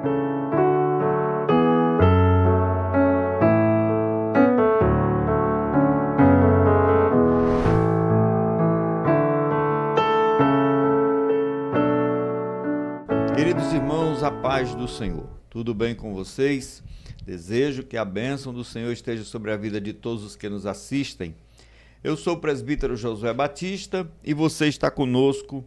Queridos irmãos, a paz do Senhor. Tudo bem com vocês? Desejo que a bênção do Senhor esteja sobre a vida de todos os que nos assistem. Eu sou o presbítero Josué Batista e você está conosco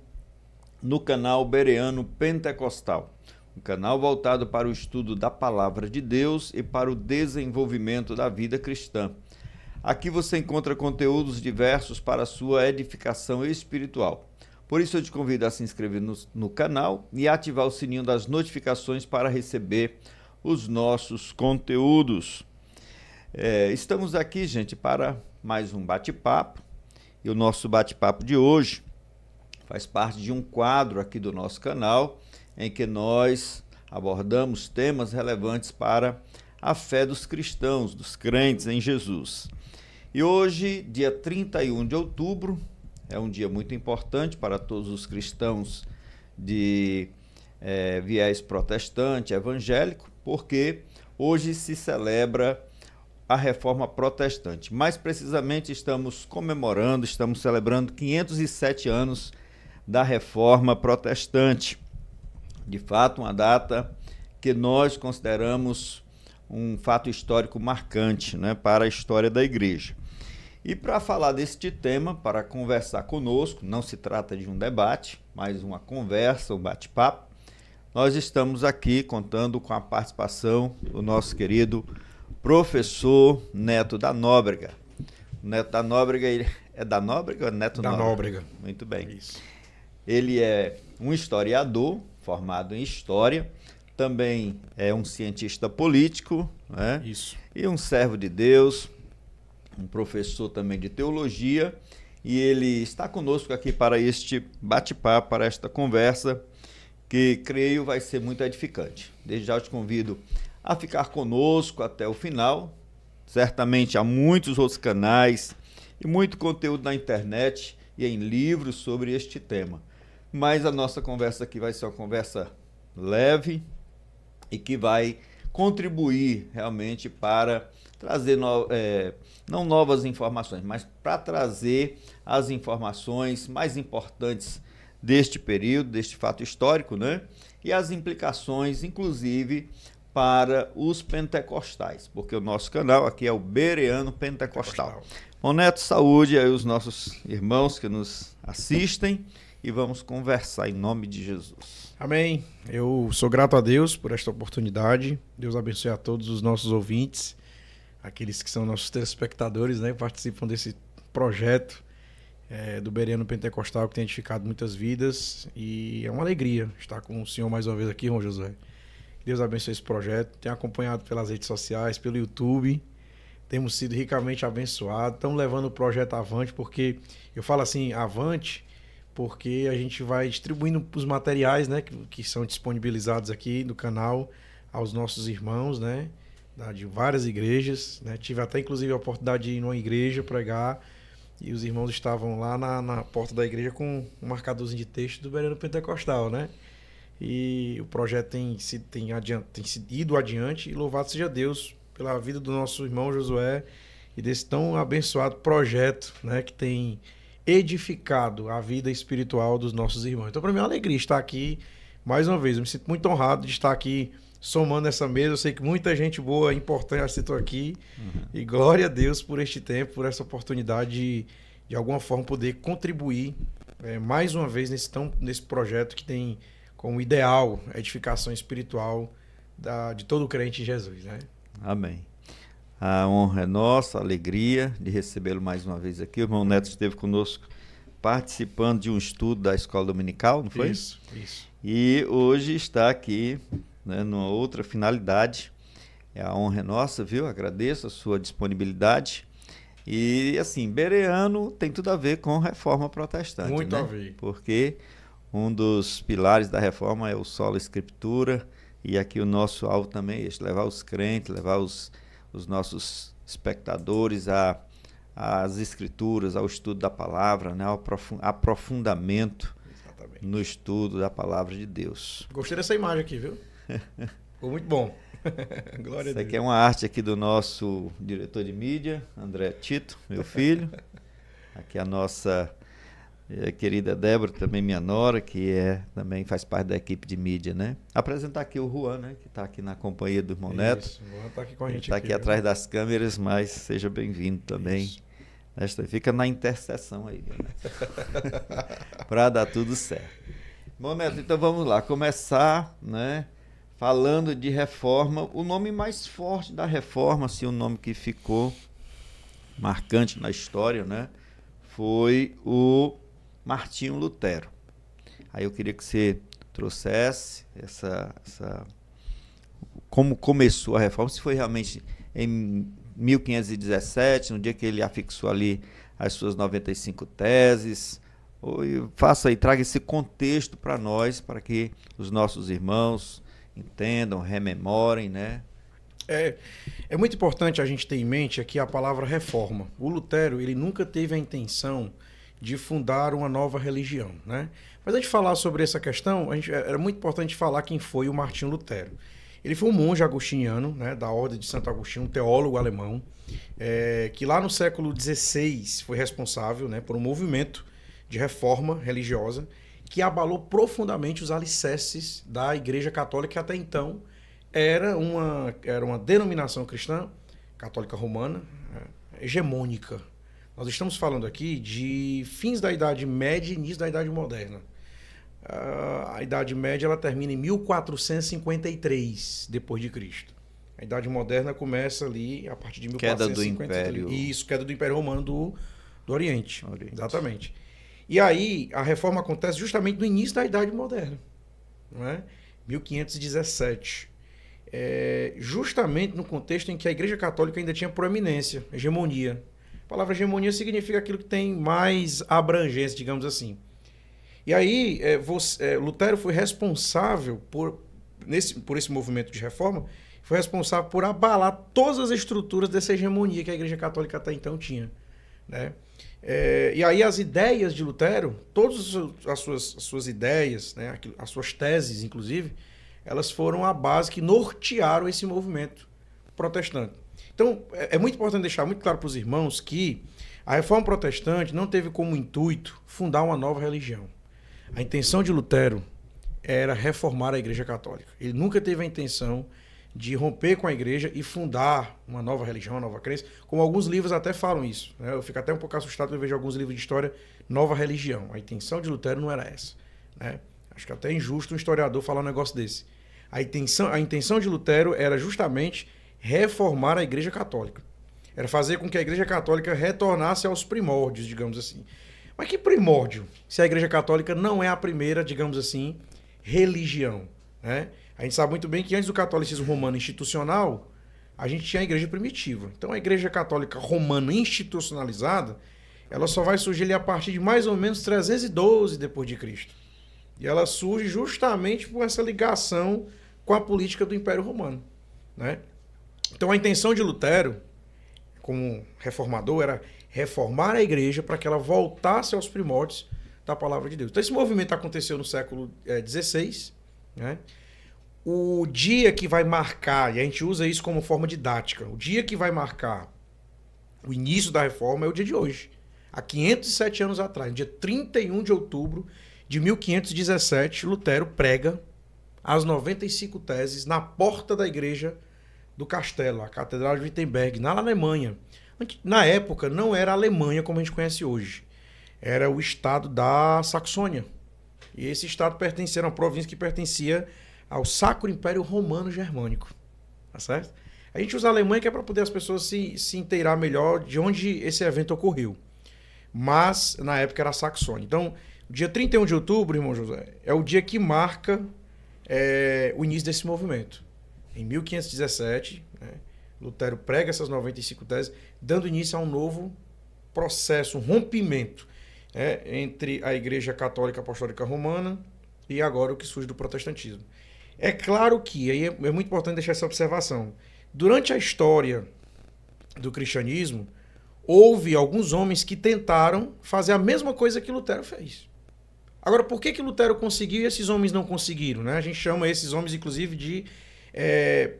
no canal Bereano Pentecostal, um canal voltado para o estudo da Palavra de Deus e para o desenvolvimento da vida cristã. Aqui você encontra conteúdos diversos para a sua edificação espiritual. Por isso eu te convido a se inscrever no canal e ativar o sininho das notificações para receber os nossos conteúdos. Estamos aqui, gente, para mais um bate-papo. E o nosso bate-papo de hoje faz parte de um quadro aqui do nosso canal, em que nós abordamos temas relevantes para a fé dos cristãos, dos crentes em Jesus. E hoje, dia 31 de outubro, é um dia muito importante para todos os cristãos de viés protestante, evangélico, porque hoje se celebra a Reforma Protestante. Mais precisamente, estamos celebrando 507 anos da Reforma Protestante. De fato, uma data que nós consideramos um fato histórico marcante, né, para a história da Igreja. E para falar deste tema, para conversar conosco, não se trata de um debate, mas uma conversa, um bate-papo, nós estamos aqui contando com a participação do nosso querido professor Neto da Nóbrega. O Neto da Nóbrega, ele é da Nóbrega ou Neto da Nóbrega? Muito bem. Isso. Ele é um historiador formado em História, também é um cientista político, né? Isso. E um servo de Deus, um professor também de teologia, e ele está conosco aqui para este bate-papo, para esta conversa, que creio vai ser muito edificante. Desde já eu te convido a ficar conosco até o final. Certamente há muitos outros canais e muito conteúdo na internet e em livros sobre este tema. Mas a nossa conversa aqui vai ser uma conversa leve e que vai contribuir realmente para trazer não novas informações, mas para trazer as informações mais importantes deste período, deste fato histórico, né? E as implicações, inclusive, para os pentecostais, porque o nosso canal aqui é o Bereano Pentecostal. Bom, Neto, saúde aí os nossos irmãos que nos assistem e vamos conversar em nome de Jesus. Amém. Eu sou grato a Deus por esta oportunidade. Deus abençoe a todos os nossos ouvintes, aqueles que são nossos telespectadores, né, que participam desse projeto do Bereano Pentecostal, que tem edificado muitas vidas, e é uma alegria estar com o senhor mais uma vez aqui, irmão Josué. Deus abençoe esse projeto. Tenho acompanhado pelas redes sociais, pelo YouTube, temos sido ricamente abençoados, estamos levando o projeto avante, porque eu falo assim, avante, porque a gente vai distribuindo os materiais, né, que são disponibilizados aqui no canal aos nossos irmãos, né, de várias igrejas, né? Tive até inclusive a oportunidade de ir numa igreja pregar e os irmãos estavam lá na porta da igreja com um marcadorzinho de texto do Bereano Pentecostal, né? E o projeto tem ido adiante, e louvado seja Deus pela vida do nosso irmão Josué e desse tão abençoado projeto, né, que tem edificado a vida espiritual dos nossos irmãos. Então, para mim é uma alegria estar aqui mais uma vez. Eu me sinto muito honrado de estar aqui somando essa mesa. Eu sei que muita gente boa, importante, assistiu aqui. E glória a Deus por este tempo, por essa oportunidade de alguma forma poder contribuir mais uma vez nesse projeto que tem como ideal a edificação espiritual de todo crente em Jesus, né? Amém. A honra é nossa, a alegria de recebê-lo mais uma vez aqui. O irmão Neto esteve conosco participando de um estudo da Escola Dominical, não foi? Isso. E hoje está aqui, né, numa outra finalidade. A honra é nossa, viu? Agradeço a sua disponibilidade. E, assim, Bereano tem tudo a ver com Reforma Protestante. Muito né? a ver. Porque um dos pilares da Reforma é o sola Escritura, e aqui o nosso alvo também é esse, levar os crentes, levar os nossos espectadores às Escrituras, ao estudo da Palavra, né? Ao aprofundamento no estudo da Palavra de Deus. Gostei dessa imagem aqui, viu? Ficou muito bom. Glória a Deus. Isso aqui é uma arte aqui do nosso diretor de mídia, André Tito, meu filho. Aqui a nossa querida Débora, também minha nora, que também faz parte da equipe de mídia, né? Apresentar aqui o Juan, né? Que está aqui na companhia do irmão Neto. Isso, o Juan está aqui com a gente. Está aqui atrás das câmeras, mas seja bem-vindo também. Fica na intercessão aí, né? Para dar tudo certo. Bom, Neto, então vamos lá. Começar, né? Falando de reforma. O nome mais forte da reforma, assim, o nome que ficou marcante na história, né? Foi o Martinho Lutero. Aí eu queria que você trouxesse como começou a reforma, se foi realmente em 1517, no dia que ele afixou ali as suas 95 teses. Faça aí, traga esse contexto para nós, para que os nossos irmãos entendam, rememorem, né? É muito importante a gente ter em mente aqui a palavra reforma. O Lutero, ele nunca teve a intenção de fundar uma nova religião, né? Mas antes de falar sobre essa questão, era muito importante falar quem foi o Martinho Lutero. Ele foi um monge agostiniano, né, da Ordem de Santo Agostinho, um teólogo alemão, que lá no século XVI foi responsável, né, por um movimento de reforma religiosa que abalou profundamente os alicerces da Igreja Católica, que até então era uma denominação cristã, católica romana, hegemônica. Nós estamos falando aqui de fins da Idade Média e início da Idade Moderna. A Idade Média ela termina em 1453 depois de Cristo. A Idade Moderna começa ali a partir de 1453. Queda do Império. Isso, queda do Império Romano do Oriente. Exatamente. E aí a reforma acontece justamente no início da Idade Moderna, não é? 1517. Justamente no contexto em que a Igreja Católica ainda tinha proeminência, hegemonia. A palavra hegemonia significa aquilo que tem mais abrangência, digamos assim. E aí, Lutero foi responsável por esse movimento de reforma, foi responsável por abalar todas as estruturas dessa hegemonia que a Igreja Católica até então tinha, né? E aí as ideias de Lutero, todas as suas ideias, né, as suas teses, inclusive, elas foram a base que nortearam esse movimento protestante. Então, é muito importante deixar muito claro para os irmãos que a reforma protestante não teve como intuito fundar uma nova religião. A intenção de Lutero era reformar a Igreja Católica. Ele nunca teve a intenção de romper com a Igreja e fundar uma nova religião, uma nova crença, como alguns livros até falam isso, né? Eu fico até um pouco assustado quando eu vejo alguns livros de história, nova religião. A intenção de Lutero não era essa, né? Acho que até é injusto um historiador falar um negócio desse. A intenção de Lutero era justamente reformar a Igreja Católica. Era fazer com que a Igreja Católica retornasse aos primórdios, digamos assim. Mas que primórdio, se a Igreja Católica não é a primeira, digamos assim, religião, né? A gente sabe muito bem que antes do catolicismo romano institucional, a gente tinha a Igreja primitiva. Então a Igreja Católica romana institucionalizada, ela só vai surgir ali a partir de mais ou menos 312 depois de Cristo. E ela surge justamente por essa ligação com a política do Império Romano, né? Então a intenção de Lutero, como reformador, era reformar a igreja para que ela voltasse aos primórdios da palavra de Deus. Então esse movimento aconteceu no século XVI, né? O dia que vai marcar, e a gente usa isso como forma didática, o dia que vai marcar o início da reforma é o dia de hoje. Há 507 anos atrás, no dia 31 de outubro de 1517, Lutero prega as 95 teses na porta da igreja do castelo, a Catedral de Wittenberg, na Alemanha. Na época, não era a Alemanha como a gente conhece hoje. Era o estado da Saxônia. E esse estado pertencia a uma província que pertencia ao Sacro Império Romano Germânico. Tá certo? A gente usa a Alemanha que é para poder as pessoas se inteirar melhor de onde esse evento ocorreu. Mas, na época, era a Saxônia. Então, o dia 31 de outubro, irmão José, é o dia que marca o início desse movimento. Em 1517, né, Lutero prega essas 95 teses, dando início a um novo processo, um rompimento entre a Igreja Católica Apostólica Romana e agora o que surge do protestantismo. É claro que, aí é muito importante deixar essa observação, durante a história do cristianismo, houve alguns homens que tentaram fazer a mesma coisa que Lutero fez. Agora, por que Lutero conseguiu e esses homens não conseguiram, né? A gente chama esses homens, inclusive, de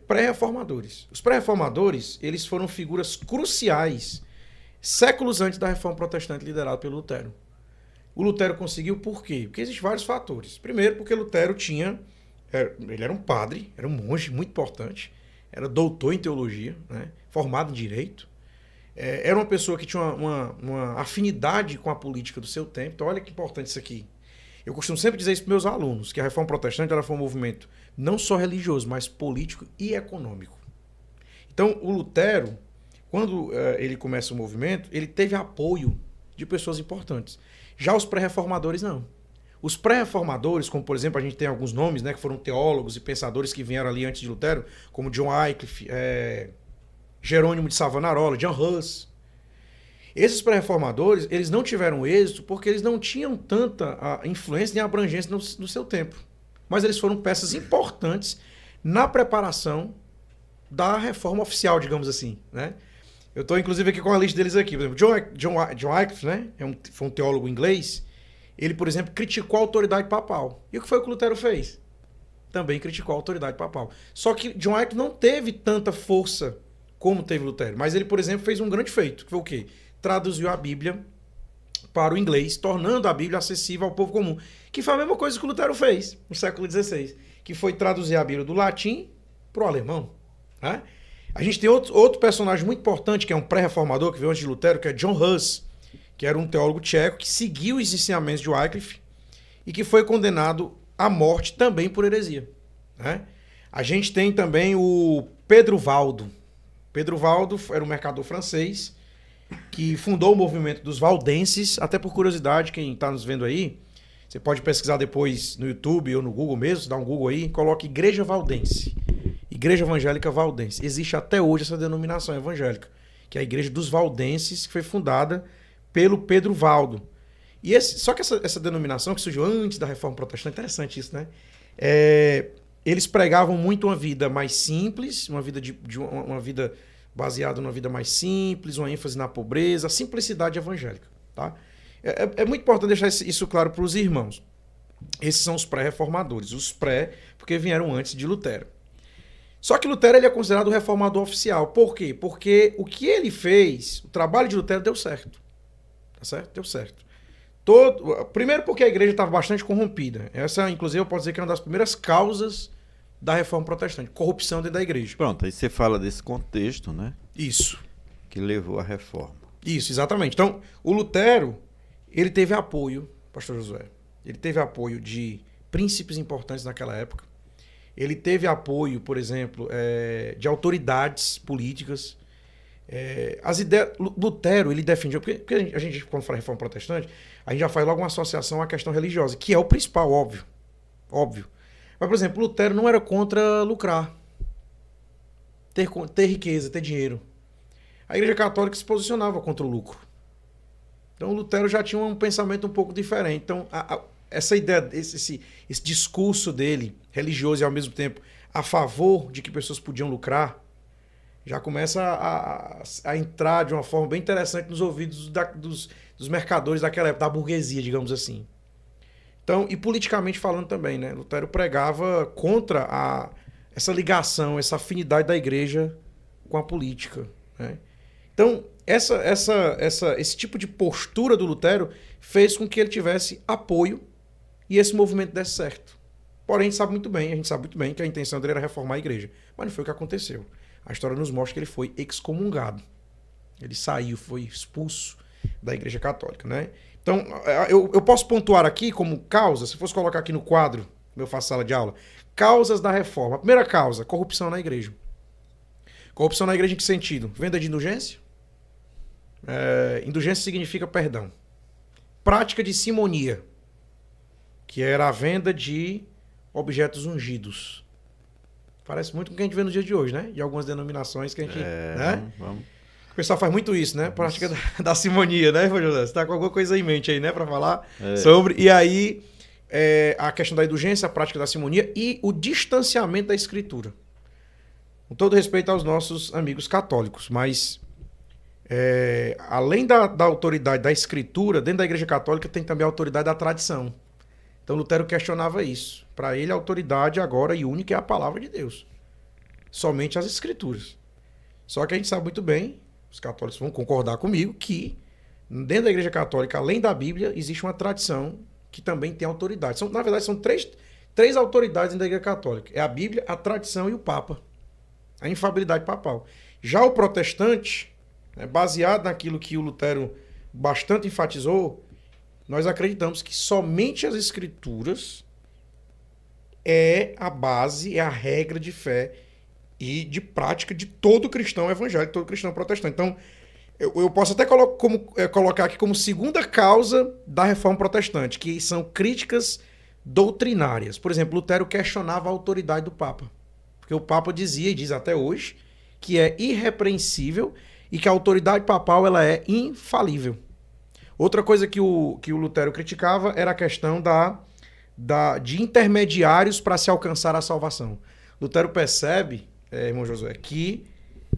pré-reformadores. Os pré-reformadores, eles foram figuras cruciais séculos antes da Reforma Protestante liderada pelo Lutero. O Lutero conseguiu por quê? Porque existem vários fatores. Primeiro, porque Lutero ele era um padre, era um monge muito importante, era doutor em teologia, né, formado em direito, era uma pessoa que tinha uma afinidade com a política do seu tempo. Então, olha que importante isso aqui. Eu costumo sempre dizer isso para meus alunos, que a Reforma Protestante ela foi um movimento não só religioso, mas político e econômico. Então, o Lutero, quando ele começa o movimento, ele teve apoio de pessoas importantes. Já os pré-reformadores, não. Os pré-reformadores, como por exemplo, a gente tem alguns nomes, né, que foram teólogos e pensadores que vieram ali antes de Lutero, como John Wycliffe, Jerônimo de Savonarola, John Huss. Esses pré-reformadores, eles não tiveram êxito porque eles não tinham tanta influência nem abrangência no seu tempo. Mas eles foram peças importantes na preparação da reforma oficial, digamos assim, né? Eu estou, inclusive, aqui com a lista deles aqui. Por exemplo, John Wycliffe, né? Foi um teólogo inglês. Ele, por exemplo, criticou a autoridade papal. E o que foi que o Lutero fez? Também criticou a autoridade papal. Só que John Wycliffe não teve tanta força como teve Lutero. Mas ele, por exemplo, fez um grande feito. Que foi o quê? Traduziu a Bíblia para o inglês, tornando a Bíblia acessível ao povo comum. Que foi a mesma coisa que o Lutero fez no século XVI. Que foi traduzir a Bíblia do latim para o alemão. Né? A gente tem outro personagem muito importante, que é um pré-reformador, que veio antes de Lutero, que é John Huss, que era um teólogo tcheco, que seguiu os ensinamentos de Wycliffe e que foi condenado à morte também por heresia. Né? A gente tem também o Pedro Valdo. Pedro Valdo era um mercador francês que fundou o movimento dos valdenses. Até por curiosidade, quem está nos vendo aí, você pode pesquisar depois no YouTube ou no Google mesmo, dá um Google aí, coloca Igreja Valdense. Igreja Evangélica Valdense. Existe até hoje essa denominação evangélica, que é a Igreja dos Valdenses, que foi fundada pelo Pedro Valdo. Só que essa denominação, que surgiu antes da Reforma Protestante, interessante isso, né? Eles pregavam muito uma vida mais simples, uma vida baseada numa vida mais simples, uma ênfase na pobreza, a simplicidade evangélica. Tá? É muito importante deixar isso claro para os irmãos. Esses são os pré-reformadores. Os porque vieram antes de Lutero. Só que Lutero ele é considerado o reformador oficial. Por quê? Porque o que ele fez, o trabalho de Lutero deu certo. Tá certo? Deu certo. Primeiro porque a igreja estava bastante corrompida. Essa, inclusive, eu posso dizer que é uma das primeiras causas da Reforma Protestante. Corrupção dentro da igreja. Pronto, aí você fala desse contexto, né? Isso. Que levou à reforma. Isso, exatamente. Então, o Lutero, ele teve apoio, pastor Josué, ele teve apoio de príncipes importantes naquela época. Ele teve apoio, por exemplo, de autoridades políticas. As ideias... Lutero, ele defendia... Porque a gente, quando fala reforma protestante, a gente já faz logo uma associação à questão religiosa, que é o principal, óbvio. Óbvio. Mas, por exemplo, Lutero não era contra lucrar. Ter riqueza, ter dinheiro. A Igreja Católica se posicionava contra o lucro. Então, Lutero já tinha um pensamento um pouco diferente. Então, essa ideia, esse discurso dele, religioso e ao mesmo tempo a favor de que pessoas podiam lucrar, já começa a entrar de uma forma bem interessante nos ouvidos dos mercadores daquela época, da burguesia, digamos assim. Então, e politicamente falando também, né? Lutero pregava contra essa ligação, essa afinidade da igreja com a política. Né? Então, esse tipo de postura do Lutero fez com que ele tivesse apoio e esse movimento desse certo. Porém, a gente sabe muito bem que a intenção dele era reformar a igreja. Mas não foi o que aconteceu. A história nos mostra que ele foi excomungado. Ele saiu, foi expulso da Igreja Católica. Né? Então, eu posso pontuar aqui como causa, se fosse colocar aqui no quadro, eu faço sala de aula, causas da reforma. A primeira causa, corrupção na igreja. Corrupção na igreja em que sentido? Venda de indulgência. Indulgência significa perdão. Prática de simonia, que era a venda de objetos ungidos. Parece muito com o que a gente vê no dia de hoje, né? De algumas denominações que a gente... né? Vamos. O pessoal faz muito isso, né? Prática da simonia, né, José? Você está com alguma coisa em mente aí, né? Para falar sobre... E aí, a questão da indulgência, a prática da simonia e o distanciamento da escritura. Com todo respeito aos nossos amigos católicos, mas... além da autoridade da escritura, dentro da Igreja Católica tem também a autoridade da tradição. Então Lutero questionava isso. Para ele, a autoridade agora e única é a palavra de Deus. somente as Escrituras. Só que a gente sabe muito bem, os católicos vão concordar comigo, que dentro da Igreja Católica, além da Bíblia, existe uma tradição que também tem autoridade. Na verdade, são três autoridades dentro da Igreja Católica. É a Bíblia, a tradição e o Papa. A infalibilidade papal. Já o protestante, baseado naquilo que o Lutero bastante enfatizou, nós acreditamos que somente as Escrituras é a base, é a regra de fé e de prática de todo cristão evangélico, todo cristão protestante. Então, eu posso até colocar aqui como segunda causa da reforma protestante, que são críticas doutrinárias. Por exemplo, Lutero questionava a autoridade do Papa. Porque o Papa dizia, e diz até hoje, que é irrepreensível e que a autoridade papal ela é infalível. Outra coisa que o Lutero criticava era a questão de intermediários para se alcançar a salvação. Lutero percebe, irmão Josué, que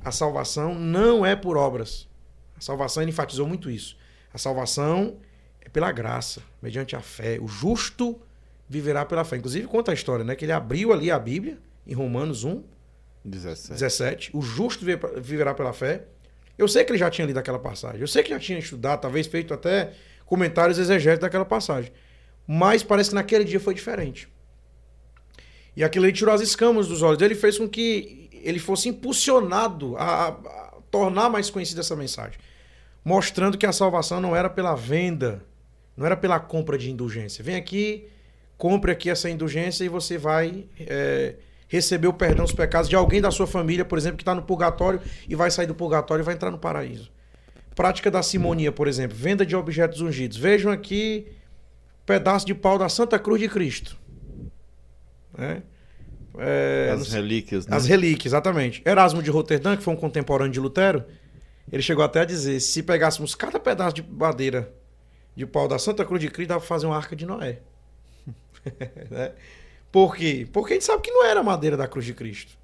a salvação não é por obras. A salvação, ele enfatizou muito isso. A salvação é pela graça, mediante a fé. O justo viverá pela fé. Inclusive, conta a história, né? Que ele abriu ali a Bíblia, em Romanos 1, 17. O justo viverá pela fé. Eu sei que ele já tinha lido aquela passagem. Eu sei que já tinha estudado, talvez feito até comentários exegéticos daquela passagem. Mas parece que naquele dia foi diferente. E aquilo ali tirou as escamas dos olhos dele e fez com que ele fosse impulsionado a tornar mais conhecida essa mensagem. Mostrando que a salvação não era pela venda, não era pela compra de indulgência. Vem aqui, compre aqui essa indulgência e você vai receber o perdão dos pecados de alguém da sua família, por exemplo, que está no purgatório e vai sair do purgatório e vai entrar no paraíso. Prática da simonia, por exemplo, venda de objetos ungidos. Vejam aqui pedaço de pau da Santa Cruz de Cristo. As relíquias, né? As relíquias, exatamente. Erasmo de Roterdã, que foi um contemporâneo de Lutero, ele chegou até a dizer, se pegássemos cada pedaço de madeira de pau da Santa Cruz de Cristo, dava para fazer uma arca de Noé. Né? Por quê? Porque a gente sabe que não era a madeira da cruz de Cristo.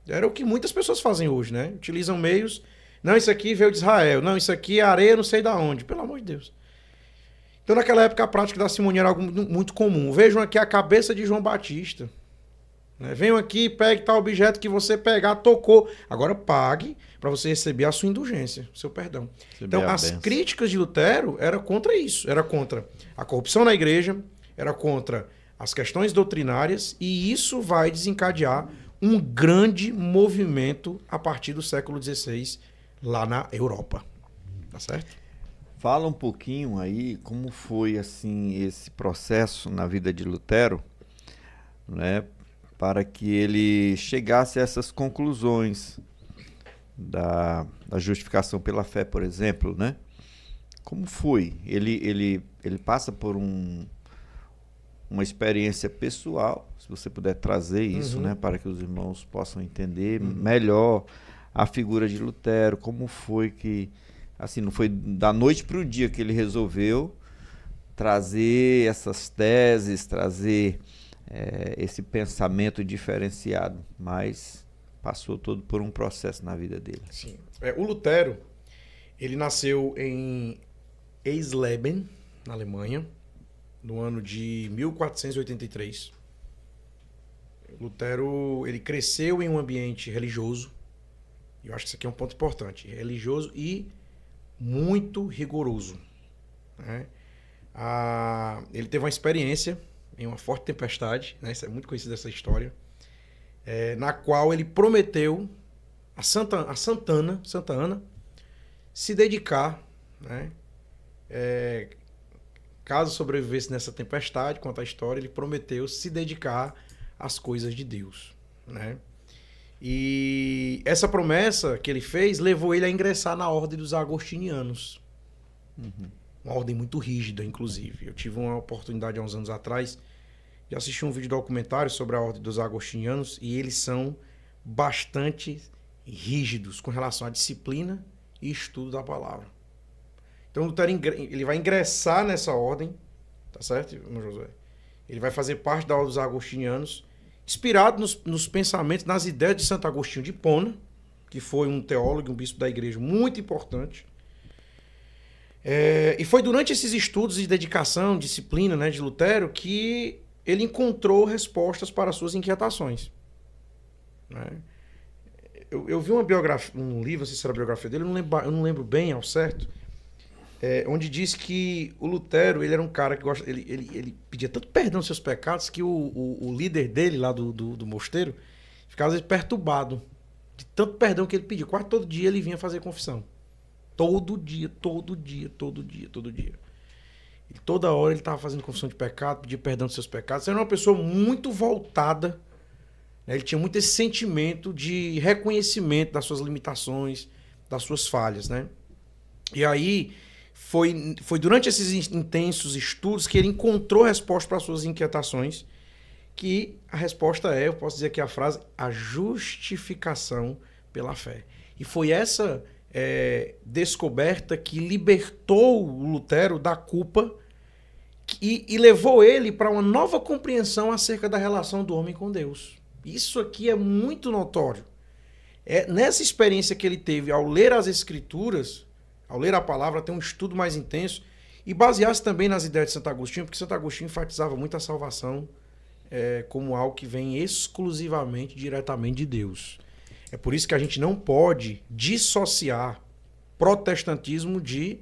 Era o que muitas pessoas fazem hoje, né? Utilizam meios. Não, isso aqui veio de Israel. Não, isso aqui é areia não sei de onde. Pelo amor de Deus. Então, naquela época, a prática da simonia era algo muito comum. Vejam aqui a cabeça de João Batista. Venham aqui, pegue tal objeto que você pegar, tocou. Agora pague para você receber a sua indulgência, o seu perdão. Então, as críticas de Lutero eram contra isso. Era contra a corrupção na igreja, era contra as questões doutrinárias, e isso vai desencadear um grande movimento a partir do século XVI lá na Europa. Tá certo? Fala um pouquinho aí como foi assim esse processo na vida de Lutero, né, para que ele chegasse a essas conclusões da justificação pela fé, por exemplo, né? Como foi? Ele passa por uma experiência pessoal, se você puder trazer isso, né, para que os irmãos possam entender melhor a figura de Lutero, como foi que, assim, não foi da noite para o dia que ele resolveu trazer essas teses, trazer esse pensamento diferenciado, mas passou todo por um processo na vida dele. Sim. O Lutero, ele nasceu em Eisleben, na Alemanha, no ano de 1483. Lutero, ele cresceu em um ambiente religioso. Eu acho que isso aqui é um ponto importante. Religioso e muito rigoroso. Né? Ele teve uma experiência em uma forte tempestade, né? Isso é muito conhecido essa história, na qual ele prometeu a Santa Ana se dedicar, né? Caso sobrevivesse nessa tempestade, conta a história, ele prometeu se dedicar às coisas de Deus, né? E essa promessa que ele fez levou ele a ingressar na ordem dos agostinianos. Uma ordem muito rígida, inclusive. Eu tive uma oportunidade há uns anos atrás de assistir um vídeo documentário sobre a ordem dos agostinianos, e eles são bastante rígidos com relação à disciplina e estudo da palavra. Então, Lutero ele vai ingressar nessa ordem, tá certo, irmão Josué? Ele vai fazer parte da ordem dos agostinianos, inspirado nos pensamentos, nas ideias de Santo Agostinho de Hipona, que foi um teólogo, um bispo da igreja muito importante. E foi durante esses estudos de dedicação, disciplina, né, de Lutero, que ele encontrou respostas para suas inquietações. Né? eu vi uma biografia, um livro, não sei se era a biografia dele, eu não lembro bem ao certo, onde diz que o Lutero, ele era um cara que gosta, ele pedia tanto perdão dos seus pecados que o líder dele lá do mosteiro ficava às vezes perturbado de tanto perdão que ele pedia. Quase todo dia ele vinha fazer confissão. Todo dia. E toda hora ele estava fazendo confissão de pecado, pedia perdão dos seus pecados. Ele era uma pessoa muito voltada, né? Ele tinha muito esse sentimento de reconhecimento das suas limitações, das suas falhas, né? E aí foi durante esses intensos estudos que ele encontrou resposta para as suas inquietações, que a resposta eu posso dizer aqui a frase, a justificação pela fé. E foi essa descoberta que libertou o Lutero da culpa e levou ele para uma nova compreensão acerca da relação do homem com Deus. Isso aqui é muito notório. Nessa experiência que ele teve ao ler as Escrituras, ao ler a palavra, ter um estudo mais intenso e basear-se também nas ideias de Santo Agostinho, porque Santo Agostinho enfatizava muito a salvação como algo que vem exclusivamente, diretamente de Deus. É por isso que a gente não pode dissociar protestantismo de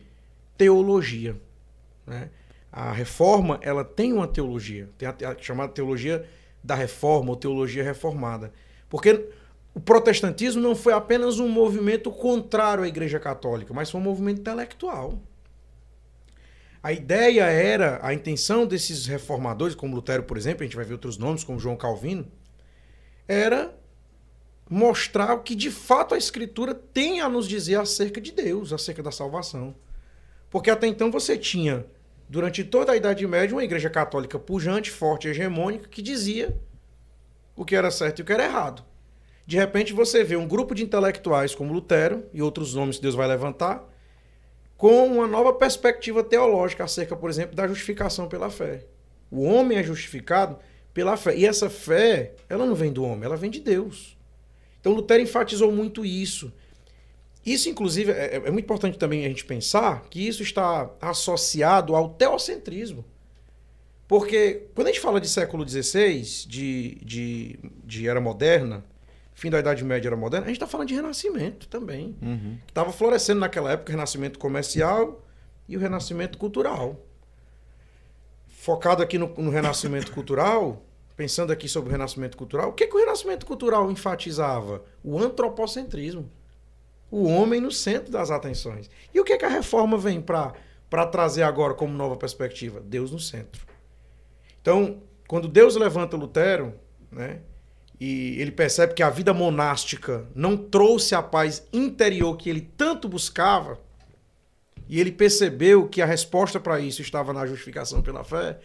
teologia, né? A reforma, ela tem uma teologia, tem a chamada teologia da reforma ou teologia reformada. Porque o protestantismo não foi apenas um movimento contrário à Igreja Católica, mas foi um movimento intelectual. A ideia era, a intenção desses reformadores, como Lutero, por exemplo, a gente vai ver outros nomes, como João Calvino, era mostrar o que de fato a Escritura tem a nos dizer acerca de Deus, acerca da salvação. Porque até então você tinha, durante toda a Idade Média, uma Igreja Católica pujante, forte, hegemônica, que dizia o que era certo e o que era errado. De repente você vê um grupo de intelectuais como Lutero e outros nomes que Deus vai levantar, com uma nova perspectiva teológica acerca, por exemplo, da justificação pela fé. O homem é justificado pela fé. E essa fé, ela não vem do homem, ela vem de Deus. Então Lutero enfatizou muito isso. Isso, inclusive, é muito importante também a gente pensar que isso está associado ao teocentrismo. Porque quando a gente fala de século XVI, de Era Moderna, fim da Idade Média, Era Moderna, a gente está falando de Renascimento também. Uhum. Que estava florescendo naquela época o Renascimento comercial e o Renascimento cultural. Focado aqui no Renascimento cultural, pensando aqui sobre o Renascimento cultural, o que o Renascimento cultural enfatizava? O antropocentrismo. O homem no centro das atenções. E o que a reforma vem para trazer agora como nova perspectiva? Deus no centro. Então, quando Deus levanta Lutero, né, e ele percebe que a vida monástica não trouxe a paz interior que ele tanto buscava, e ele percebeu que a resposta para isso estava na justificação pela fé,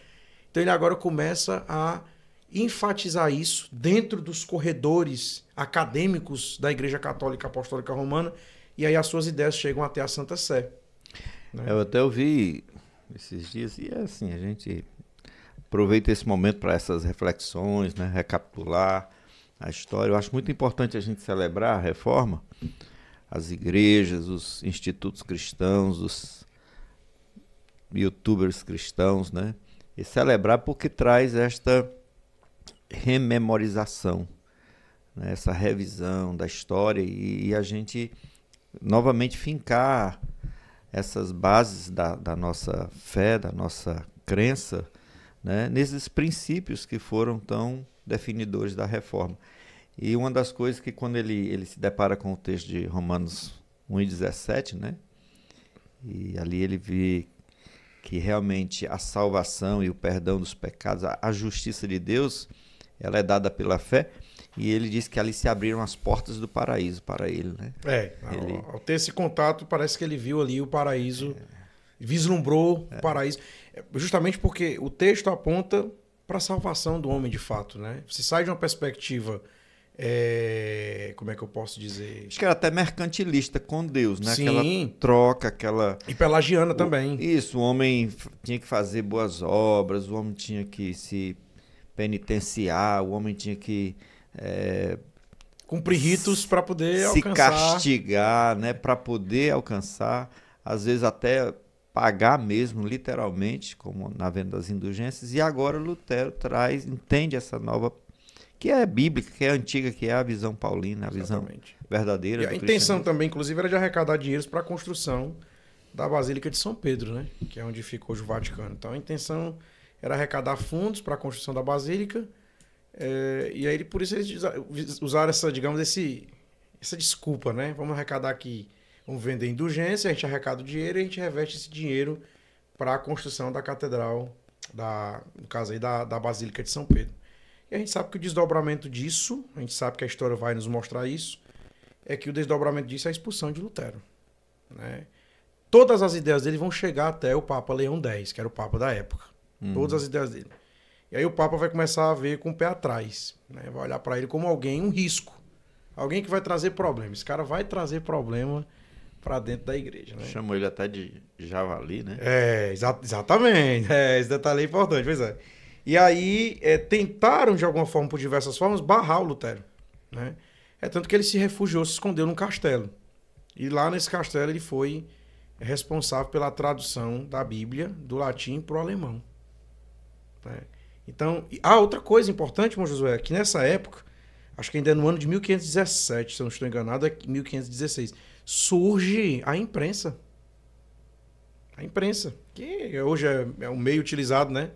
então ele agora começa a enfatizar isso dentro dos corredores acadêmicos da Igreja Católica Apostólica Romana, e aí as suas ideias chegam até a Santa Sé. Né? Eu até ouvi esses dias, e assim, a gente aproveita esse momento para essas reflexões, né, recapitular a história. Eu acho muito importante a gente celebrar a reforma, as igrejas, os institutos cristãos, os youtubers cristãos, né, e celebrar porque traz esta rememorização, né, essa revisão da história e a gente novamente fincar essas bases da nossa fé, da nossa crença, né, nesses princípios que foram tão definidores da reforma. E uma das coisas que quando ele se depara com o texto de Romanos 1:17, né, e ali ele vê que realmente a salvação e o perdão dos pecados, a justiça de Deus, ela é dada pela fé, e ele diz que ali se abriram as portas do paraíso para ele, né? Ao ter esse contato, parece que ele viu ali o paraíso, vislumbrou o paraíso, justamente porque o texto aponta para a salvação do homem de fato, né? Você sai de uma perspectiva, como é que eu posso dizer? Acho que era até mercantilista com Deus, né? Sim. Aquela troca, aquela... E pelagiana também. Isso, o homem tinha que fazer boas obras, o homem tinha que se penitenciar, o homem tinha que cumprir ritos para poder se alcançar. Castigar, né, para poder alcançar, às vezes até pagar mesmo, literalmente, como na venda das indulgências. E agora Lutero entende essa nova, que é bíblica, que é antiga, que é a visão paulina, a visão verdadeira. E a intenção também, inclusive, era de arrecadar dinheiros para a construção da Basílica de São Pedro, né? Que é onde ficou hoje o Vaticano. Então a intenção era arrecadar fundos para a construção da Basílica. E aí, por isso, eles usaram essa, digamos, essa desculpa, né? Vamos arrecadar aqui, vamos vender indulgência, a gente arrecada o dinheiro e a gente reveste esse dinheiro para a construção da catedral, no caso aí, da Basílica de São Pedro. E a gente sabe que o desdobramento disso, a gente sabe que a história vai nos mostrar isso, é que o desdobramento disso é a expulsão de Lutero, né? Todas as ideias dele vão chegar até o Papa Leão X, que era o Papa da época. Todas as ideias dele. E aí o Papa vai começar a ver com o pé atrás, né? Vai olhar para ele como alguém, um risco. Alguém que vai trazer problema. Esse cara vai trazer problema para dentro da igreja, né? Chamou ele até de javali, né? Exatamente. Esse detalhe é importante, pois é. E aí tentaram, de alguma forma, por diversas formas, barrar o Lutero, né? Tanto que ele se refugiou, se escondeu num castelo. E lá nesse castelo ele foi responsável pela tradução da Bíblia do latim para o alemão, né? Então, outra coisa importante, irmão Josué, que nessa época, acho que ainda é no ano de 1517, se eu não estou enganado, é 1516, surge a imprensa. A imprensa, que hoje é um meio utilizado, né?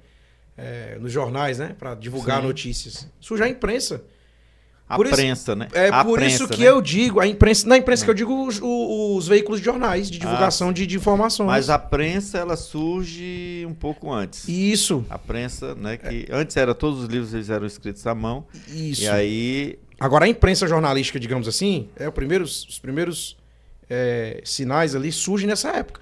Nos jornais, né? Para divulgar notícias. Surge a imprensa. Prensa, né? Por isso que eu digo, na imprensa que eu digo os veículos de jornais, de divulgação de informações. Mas a prensa, ela surge um pouco antes. Isso. A prensa, né? Que antes todos os livros eles eram escritos à mão. Isso. E aí... Agora, a imprensa jornalística, digamos assim, os primeiros sinais ali surgem nessa época.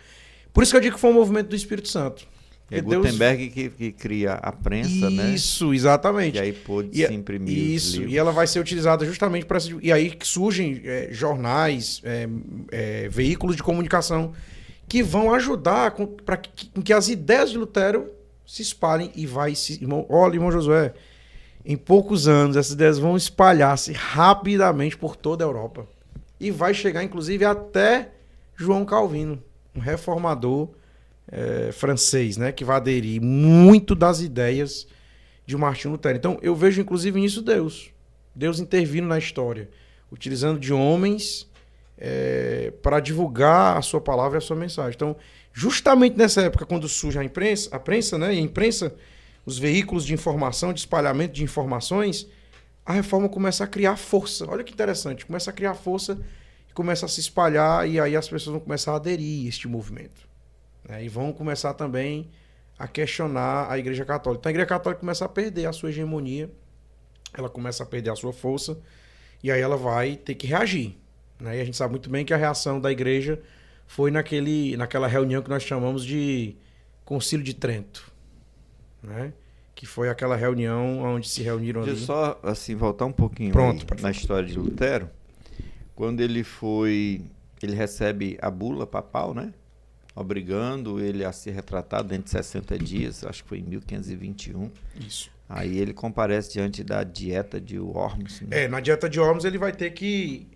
Por isso que eu digo que foi um movimento do Espírito Santo. É Gutenberg que cria a prensa, né? Isso, exatamente. E aí pôde se imprimir os livros. E ela vai ser utilizada justamente para... E aí que surgem jornais, veículos de comunicação que vão ajudar com que as ideias de Lutero se espalhem e vai se... Olha, irmão Josué, em poucos anos essas ideias vão espalhar-se rapidamente por toda a Europa. E vai chegar, inclusive, até João Calvino, um reformador francês, né, que vai aderir muito das ideias de Martinho Lutero. Então, eu vejo, inclusive, nisso Deus intervindo na história, utilizando de homens para divulgar a sua palavra e a sua mensagem. Então, justamente nessa época, quando surge a prensa, né, e a imprensa, os veículos de informação, de espalhamento de informações, a reforma começa a criar força. Olha que interessante, começa a criar força e começa a se espalhar, e aí as pessoas vão começar a aderir a este movimento. E vão começar também a questionar a Igreja Católica. Então a Igreja Católica começa a perder a sua hegemonia, ela começa a perder a sua força, e aí ela vai ter que reagir, né? E a gente sabe muito bem que a reação da Igreja foi naquela reunião que nós chamamos de Concílio de Trento, né? Que foi aquela reunião onde se reuniram ali... Deixa eu só assim, voltar um pouquinho na história de Lutero. Quando ele recebe a bula papal, né? Obrigando ele a se retratar dentro de 60 dias, acho que foi em 1521. Isso. Aí ele comparece diante da dieta de Worms. Né? Na dieta de Worms ele vai ter que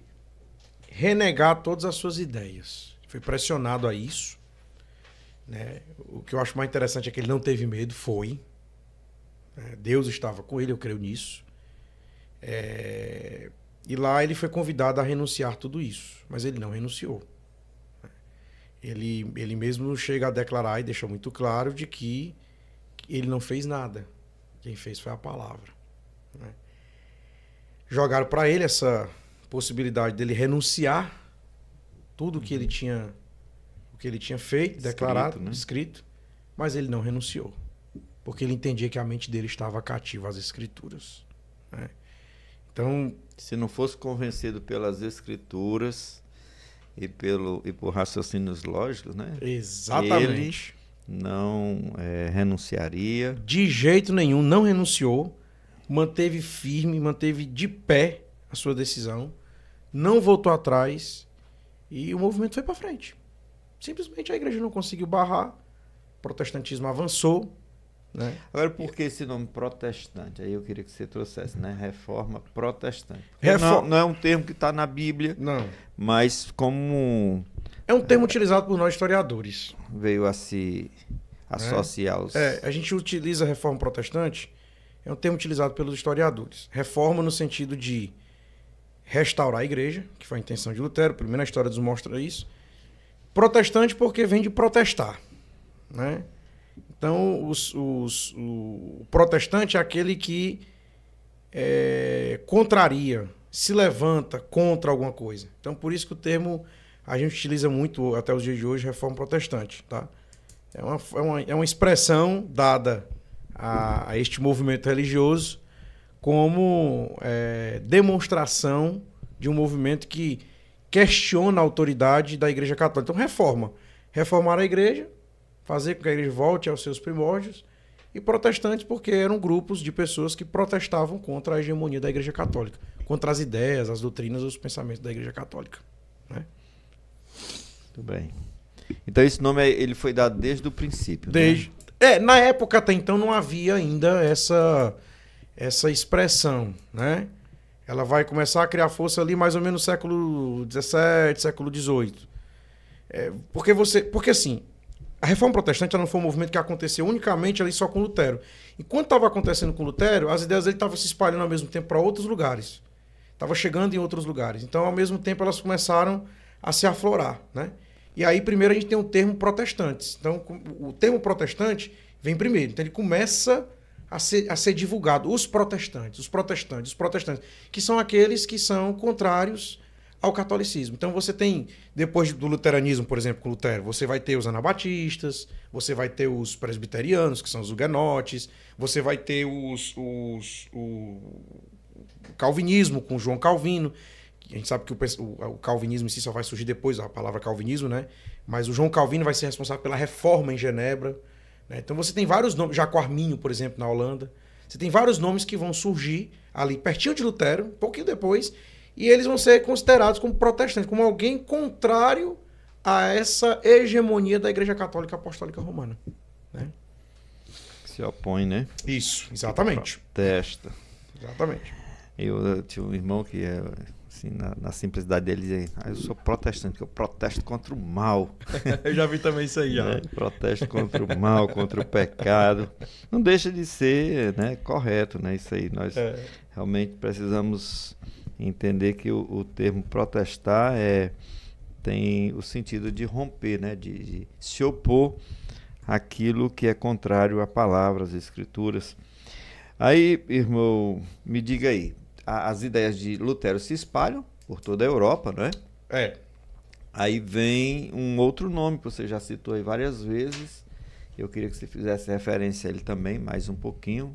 renegar todas as suas ideias. Foi pressionado a isso, né? O que eu acho mais interessante é que ele não teve medo, Deus estava com ele, eu creio nisso. E lá ele foi convidado a renunciar tudo isso, mas ele não renunciou. Ele mesmo chega a declarar e deixou muito claro de que ele não fez nada. Quem fez foi a palavra, né? Jogaram para ele essa possibilidade dele renunciar tudo que ele tinha feito, declarado, escrito, mas ele não renunciou, porque ele entendia que a mente dele estava cativa às Escrituras, né? Então, se não fosse convencido pelas Escrituras e por raciocínios lógicos, né? Exatamente. Ele não renunciaria. De jeito nenhum, não renunciou, manteve firme, manteve de pé a sua decisão, não voltou atrás e o movimento foi para frente. Simplesmente a igreja não conseguiu barrar, o protestantismo avançou, né? Agora, por que esse nome protestante? Aí eu queria que você trouxesse, né? Reforma protestante. Não é um termo que está na Bíblia, não, mas como... É um termo utilizado por nós historiadores. Veio a se associar aos... A gente utiliza a reforma protestante é um termo utilizado pelos historiadores. Reforma no sentido de restaurar a igreja, que foi a intenção de Lutero, a primeira história nos mostra isso. Protestante porque vem de protestar, né? Então, o protestante é aquele que contraria, se levanta contra alguma coisa. Então, por isso que o termo a gente utiliza muito até os dias de hoje, reforma protestante, tá? É uma expressão dada a este movimento religioso como demonstração de um movimento que questiona a autoridade da Igreja Católica. Então, reformar a igreja, fazer com que a igreja volte aos seus primórdios, e protestantes porque eram grupos de pessoas que protestavam contra a hegemonia da Igreja Católica, contra as ideias, as doutrinas, os pensamentos da Igreja Católica, né? Muito bem. Então esse nome ele foi dado desde o princípio, desde, né? Na época até então não havia ainda essa expressão, né? Ela vai começar a criar força ali mais ou menos no século XVII, século XVIII. Porque assim, a Reforma Protestante não foi um movimento que aconteceu unicamente ali só com Lutero. Enquanto estava acontecendo com Lutero, as ideias dele estavam se espalhando ao mesmo tempo para outros lugares. Estava chegando em outros lugares. Então, ao mesmo tempo, elas começaram a se aflorar, né? E aí, primeiro, a gente tem o termo protestantes. Então, o termo protestante vem primeiro. Então, ele começa a ser divulgado. Os protestantes, que são aqueles que são contrários ao catolicismo. Então você tem, depois do luteranismo, por exemplo, com Lutero, você vai ter os anabatistas, você vai ter os presbiterianos, que são os huguenotes, você vai ter o calvinismo com João Calvino. A gente sabe que o calvinismo em si só vai surgir depois, a palavra calvinismo, né? Mas o João Calvino vai ser responsável pela reforma em Genebra, né? Então você tem vários nomes, Jaco Arminio, por exemplo, na Holanda. Você tem vários nomes que vão surgir ali pertinho de Lutero, um pouquinho depois, e eles vão ser considerados como protestantes, como alguém contrário a essa hegemonia da Igreja Católica Apostólica Romana, né? Se opõe, né? Isso, exatamente. Protesta. Exatamente. Eu tinha um irmão que assim, na simplicidade dele dizia, eu sou protestante, que eu protesto contra o mal. Eu já vi também isso aí, já. Protesto contra o mal, contra o pecado. Não deixa de ser, né, correto, né? Isso aí. Nós realmente precisamos entender que o termo protestar tem o sentido de romper, né? De se opor àquilo que é contrário à palavra, às escrituras. Aí, irmão, me diga aí, as ideias de Lutero se espalham por toda a Europa, não é? Aí vem um outro nome que você já citou aí várias vezes. Eu queria que você fizesse referência a ele também, mais um pouquinho,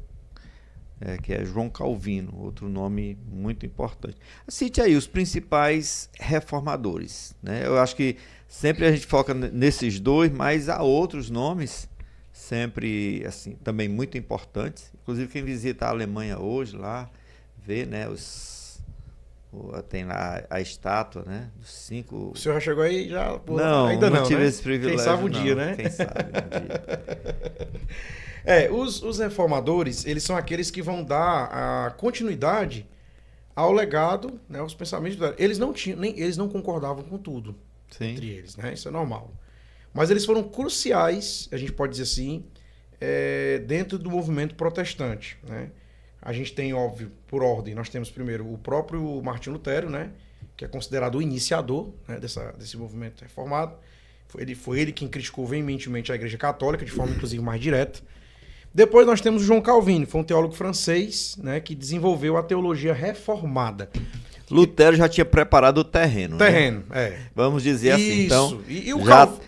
que é João Calvino, outro nome muito importante. Cite aí os principais reformadores, né? Eu acho que sempre a gente foca nesses dois, mas há outros nomes sempre assim também muito importantes. Inclusive quem visita a Alemanha hoje lá vê, né, tem lá a estátua, né, dos 5. O senhor já chegou aí já? Ainda não tive, né? esse privilégio. Quem sabe um dia, né? Quem sabe um dia. Os reformadores, eles são aqueles que vão dar a continuidade ao legado, né, aos pensamentos. Eles não concordavam com tudo. Sim. Entre eles, né? Isso é normal. Mas eles foram cruciais, a gente pode dizer assim, dentro do movimento protestante, né? A gente tem, óbvio, por ordem, nós temos primeiro o próprio Martinho Lutero, né? Que é considerado o iniciador, né, desse movimento reformado. Foi ele quem criticou veementemente a Igreja Católica, de forma inclusive mais direta. Depois nós temos o João Calvino, que foi um teólogo francês, né, que desenvolveu a teologia reformada. Lutero já tinha preparado o terreno. Né? Vamos dizer assim. Então,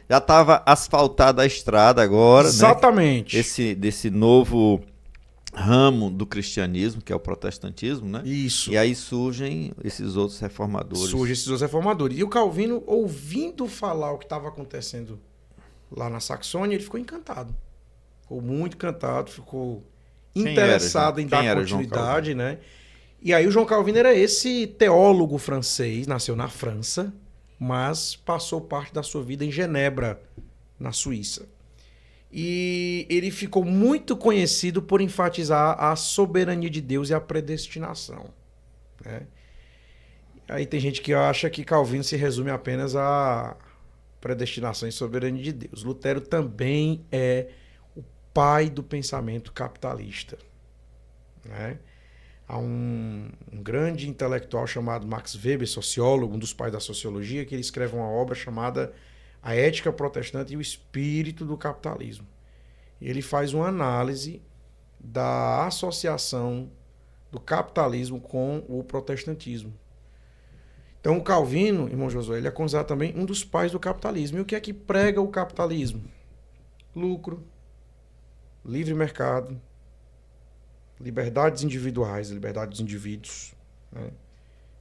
já estava asfaltada a estrada agora. Exatamente. Né? Desse novo ramo do cristianismo, que é o protestantismo, né? Isso. E aí surgem esses outros reformadores. E o Calvino, ouvindo falar o que estava acontecendo lá na Saxônia, ele ficou encantado. Ficou muito encantado, ficou interessado em dar continuidade, né? E aí o João Calvino era esse teólogo francês, nasceu na França, mas passou parte da sua vida em Genebra, na Suíça. E ele ficou muito conhecido por enfatizar a soberania de Deus e a predestinação, né? Aí tem gente que acha que Calvino se resume apenas a predestinação e soberania de Deus. Lutero também é o pai do pensamento capitalista, né? Há um grande intelectual chamado Max Weber, sociólogo, um dos pais da sociologia, que ele escreve uma obra chamada A Ética Protestante e o Espírito do Capitalismo. E ele faz uma análise da associação do capitalismo com o protestantismo. Então o Calvino, irmão Josué, ele é considerado também um dos pais do capitalismo. E o que é que prega o capitalismo? Lucro, livre mercado, liberdades individuais, liberdade dos indivíduos, né?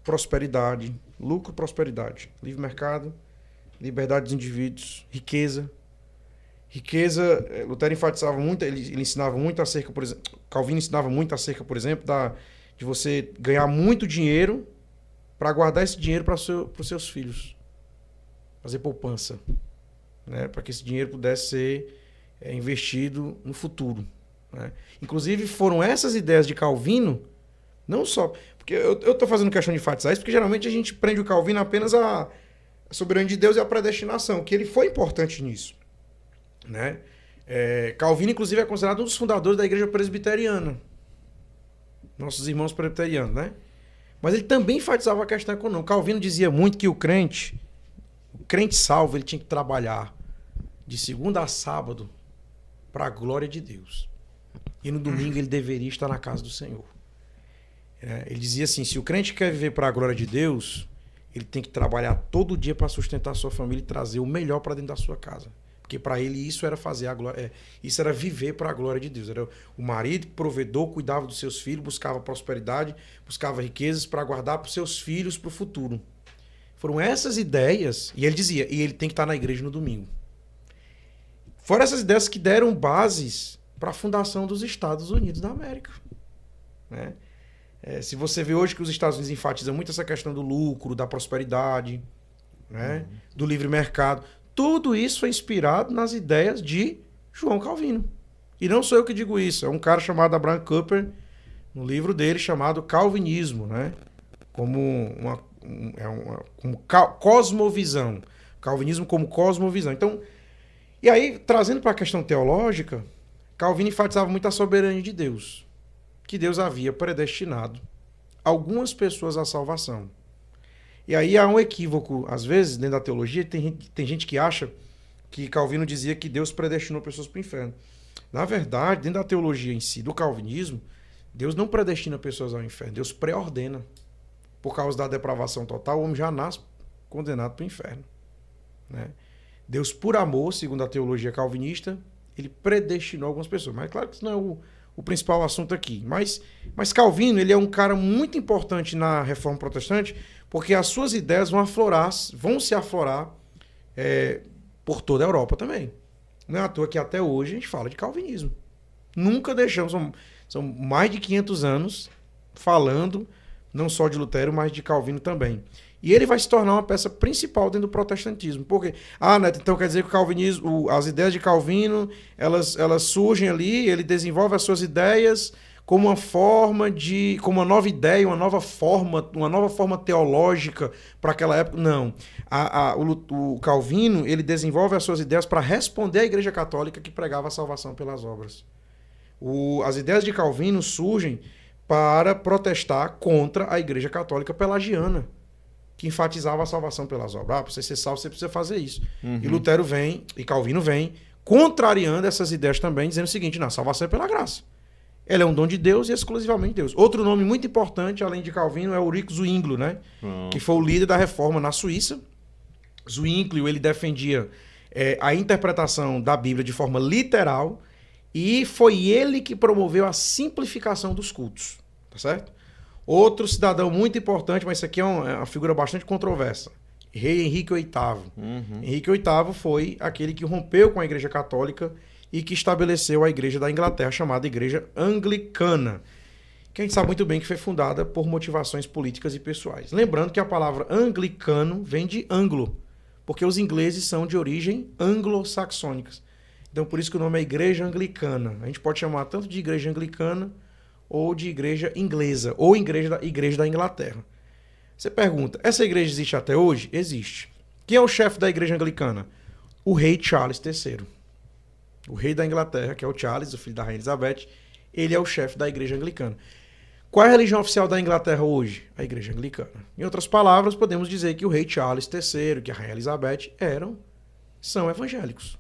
Prosperidade, lucro, prosperidade, livre mercado, liberdade dos indivíduos, riqueza. Riqueza, Lutero enfatizava muito, ele ensinava muito acerca, por exemplo, Calvino ensinava muito acerca, por exemplo, de você ganhar muito dinheiro para guardar esse dinheiro para os seus filhos. Fazer poupança, né? Para que esse dinheiro pudesse ser investido no futuro, né? Inclusive, foram essas ideias de Calvino, não só... Porque eu estou fazendo questão de enfatizar isso, porque geralmente a gente prende o Calvino apenas a soberania de Deus e a predestinação, que ele foi importante nisso, né? Calvino, inclusive, é considerado um dos fundadores da igreja presbiteriana. Nossos irmãos presbiterianos, né? Mas ele também enfatizava a questão econômica. Calvino dizia muito que o crente salvo, ele tinha que trabalhar de segunda a sábado para a glória de Deus. E no domingo ele deveria estar na casa do Senhor. Ele dizia assim, se o crente quer viver para a glória de Deus, ele tem que trabalhar todo dia para sustentar a sua família e trazer o melhor para dentro da sua casa. Porque para ele isso era fazer a glória, isso era viver para a glória de Deus. Era o marido provedor, cuidava dos seus filhos, buscava prosperidade, buscava riquezas para guardar para os seus filhos para o futuro. Foram essas ideias, e ele dizia, e ele tem que estar na igreja no domingo. Foram essas ideias que deram bases para a fundação dos Estados Unidos da América, né? Se você vê hoje que os Estados Unidos enfatizam muito essa questão do lucro, da prosperidade, né? Do livre mercado, tudo isso foi inspirado nas ideias de João Calvino. E não sou eu que digo isso, é um cara chamado Abraham Kuyper, no livro dele chamado Calvinismo, né? Como cosmovisão. Calvinismo como cosmovisão. Então, e aí, trazendo para a questão teológica, Calvino enfatizava muito a soberania de Deus, que Deus havia predestinado algumas pessoas à salvação. E aí há um equívoco, às vezes, dentro da teologia, tem gente que acha que Calvino dizia que Deus predestinou pessoas para o inferno. Na verdade, dentro da teologia em si, do calvinismo, Deus não predestina pessoas ao inferno, Deus pré-ordena. Por causa da depravação total, o homem já nasce condenado para o inferno, né? Deus, por amor, segundo a teologia calvinista, ele predestinou algumas pessoas. Mas é claro que isso não é o principal assunto aqui. Mas Calvino, ele é um cara muito importante na Reforma Protestante, porque as suas ideias vão se aflorar por toda a Europa também. Não é à toa que até hoje a gente fala de calvinismo. Nunca deixamos, são mais de 500 anos falando não só de Lutero, mas de Calvino também. E ele vai se tornar uma peça principal dentro do protestantismo. Por quê? Neto, então quer dizer que o calvinismo, as ideias de Calvino, elas surgem ali, ele desenvolve as suas ideias como uma nova ideia, uma nova forma teológica para aquela época. Não. O Calvino, ele desenvolve as suas ideias para responder à Igreja Católica que pregava a salvação pelas obras. As ideias de Calvino surgem para protestar contra a Igreja Católica pelagiana, que enfatizava a salvação pelas obras. Para você ser salvo, você precisa fazer isso. E Lutero vem, e Calvino vem, contrariando essas ideias também, dizendo o seguinte, não, a salvação é pela graça. Ela é um dom de Deus e exclusivamente Deus. Outro nome muito importante, além de Calvino, é Ulrico Zwinglio, né? Que foi o líder da reforma na Suíça. Zwinglio, ele defendia a interpretação da Bíblia de forma literal e foi ele que promoveu a simplificação dos cultos, tá certo? Outro cidadão muito importante, mas isso aqui é uma figura bastante controversa, Rei Henrique VIII. Henrique VIII foi aquele que rompeu com a Igreja Católica e que estabeleceu a Igreja da Inglaterra, chamada Igreja Anglicana, que a gente sabe muito bem que foi fundada por motivações políticas e pessoais. Lembrando que a palavra anglicano vem de anglo, porque os ingleses são de origem anglo-saxônicas. Então, por isso que o nome é Igreja Anglicana. A gente pode chamar tanto de Igreja Anglicana ou de Igreja Inglesa, ou Igreja da Inglaterra. Você pergunta, essa igreja existe até hoje? Existe. Quem é o chefe da Igreja Anglicana? O rei Charles III. O rei da Inglaterra, que é o Charles, o filho da rainha Elizabeth, ele é o chefe da igreja anglicana. Qual é a religião oficial da Inglaterra hoje? A igreja anglicana. Em outras palavras, podemos dizer que o rei Charles III, que a rainha Elizabeth são evangélicos.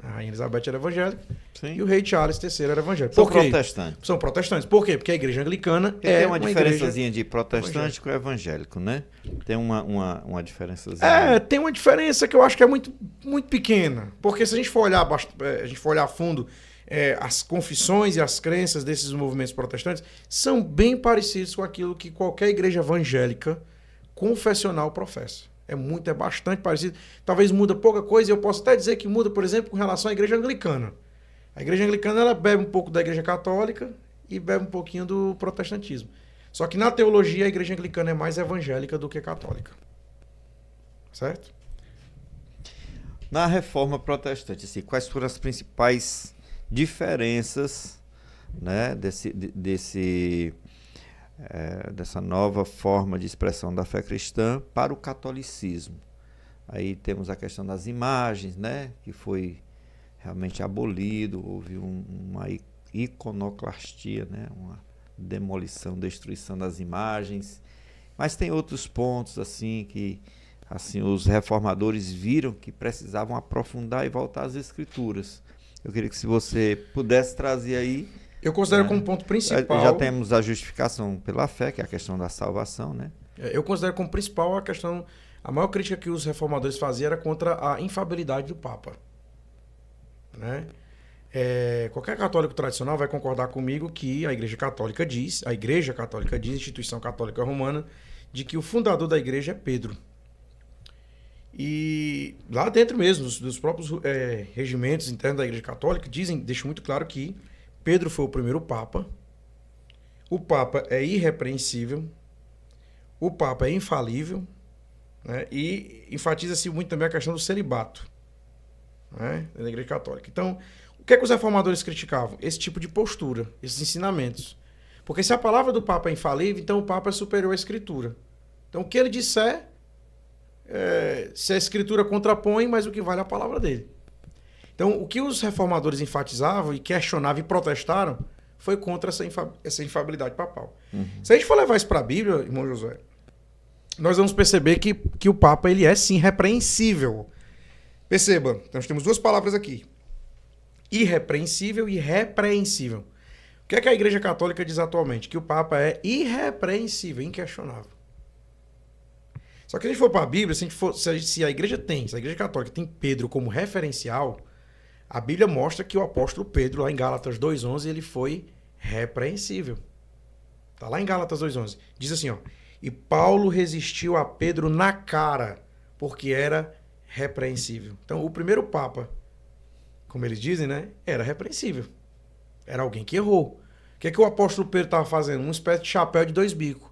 A rainha Elizabeth era evangélica. Sim. E o rei Charles III era evangélico. São protestantes. São protestantes. Por quê? Porque a igreja anglicana tem uma diferençazinha de protestante com evangélico, né? Tem uma diferençazinha. Tem uma diferença que eu acho que é muito, muito pequena. Porque se a gente for olhar, a fundo, as confissões e as crenças desses movimentos protestantes são bem parecidos com aquilo que qualquer igreja evangélica confessional professa. É bastante parecido. Talvez muda pouca coisa, e eu posso até dizer que muda, por exemplo, com relação à igreja anglicana. A igreja anglicana, ela bebe um pouco da igreja católica e bebe um pouquinho do protestantismo. Só que na teologia, a igreja anglicana é mais evangélica do que católica. Certo? Na reforma protestante, assim, quais foram as principais diferenças, né, dessa nova forma de expressão da fé cristã para o catolicismo? Aí temos a questão das imagens, né, que foi realmente abolido, houve uma iconoclastia, né, uma demolição, destruição das imagens, mas tem outros pontos assim que assim os reformadores viram que precisavam aprofundar e voltar às escrituras. Eu queria que se você pudesse trazer aí. Eu considero como ponto principal. Já temos a justificação pela fé, que é a questão da salvação, né? Eu considero como principal a questão. A maior crítica que os reformadores faziam era contra a infalibilidade do Papa. Né? Qualquer católico tradicional vai concordar comigo que a Igreja Católica diz, instituição católica romana, de que o fundador da igreja é Pedro. E lá dentro mesmo, dos próprios regimentos internos da Igreja Católica, deixam muito claro que Pedro foi o primeiro Papa, o Papa é irrepreensível, o Papa é infalível, né? E enfatiza-se muito também a questão do celibato, né, da Igreja Católica. Então, o que é que os reformadores criticavam? Esse tipo de postura, esses ensinamentos. Porque se a palavra do Papa é infalível, então o Papa é superior à Escritura. Então, o que ele disser, se a Escritura contrapõe, mas o que vale é a palavra dele. Então, o que os reformadores enfatizavam e questionavam e protestaram foi contra essa infalibilidade papal. Uhum. Se a gente for levar isso para a Bíblia, irmão Josué, nós vamos perceber que o Papa ele é sim repreensível. Perceba, nós temos duas palavras aqui: irrepreensível e repreensível. O que é que a Igreja Católica diz atualmente? Que o Papa é irrepreensível, inquestionável. Só que se a gente for para a Bíblia, se a Igreja Católica tem Pedro como referencial, a Bíblia mostra que o apóstolo Pedro, lá em Gálatas 2,11, ele foi repreensível. Está lá em Gálatas 2,11. Diz assim, ó: e Paulo resistiu a Pedro na cara, porque era repreensível. Então, o primeiro Papa, como eles dizem, né, era repreensível. Era alguém que errou. O que é que o apóstolo Pedro estava fazendo? Uma espécie de chapéu de dois bicos.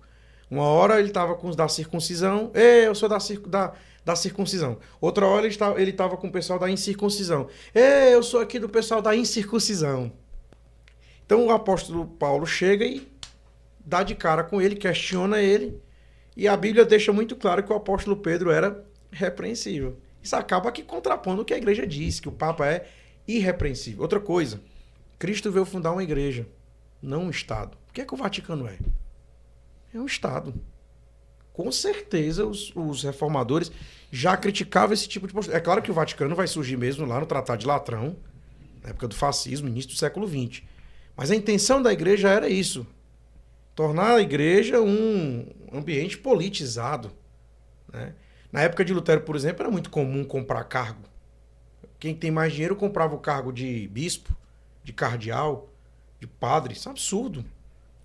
Uma hora ele estava com os da circuncisão. Eu sou da circuncisão. Outra hora ele estava com o pessoal da incircuncisão. Eu sou aqui do pessoal da incircuncisão. Então o apóstolo Paulo chega e dá de cara com ele, questiona ele. E a Bíblia deixa muito claro que o apóstolo Pedro era repreensível. Isso acaba aqui contrapondo o que a igreja diz, que o Papa é irrepreensível. Outra coisa, Cristo veio fundar uma igreja, não um Estado. O que é que o Vaticano é? É um Estado. Com certeza os reformadores já criticavam esse tipo de postura. É claro que o Vaticano vai surgir mesmo lá no Tratado de Latrão, na época do fascismo, início do século XX. Mas a intenção da igreja era isso: tornar a igreja um ambiente politizado, né? Na época de Lutero, por exemplo, era muito comum comprar cargo. Quem tem mais dinheiro comprava o cargo de bispo, de cardeal, de padre. Isso é um absurdo,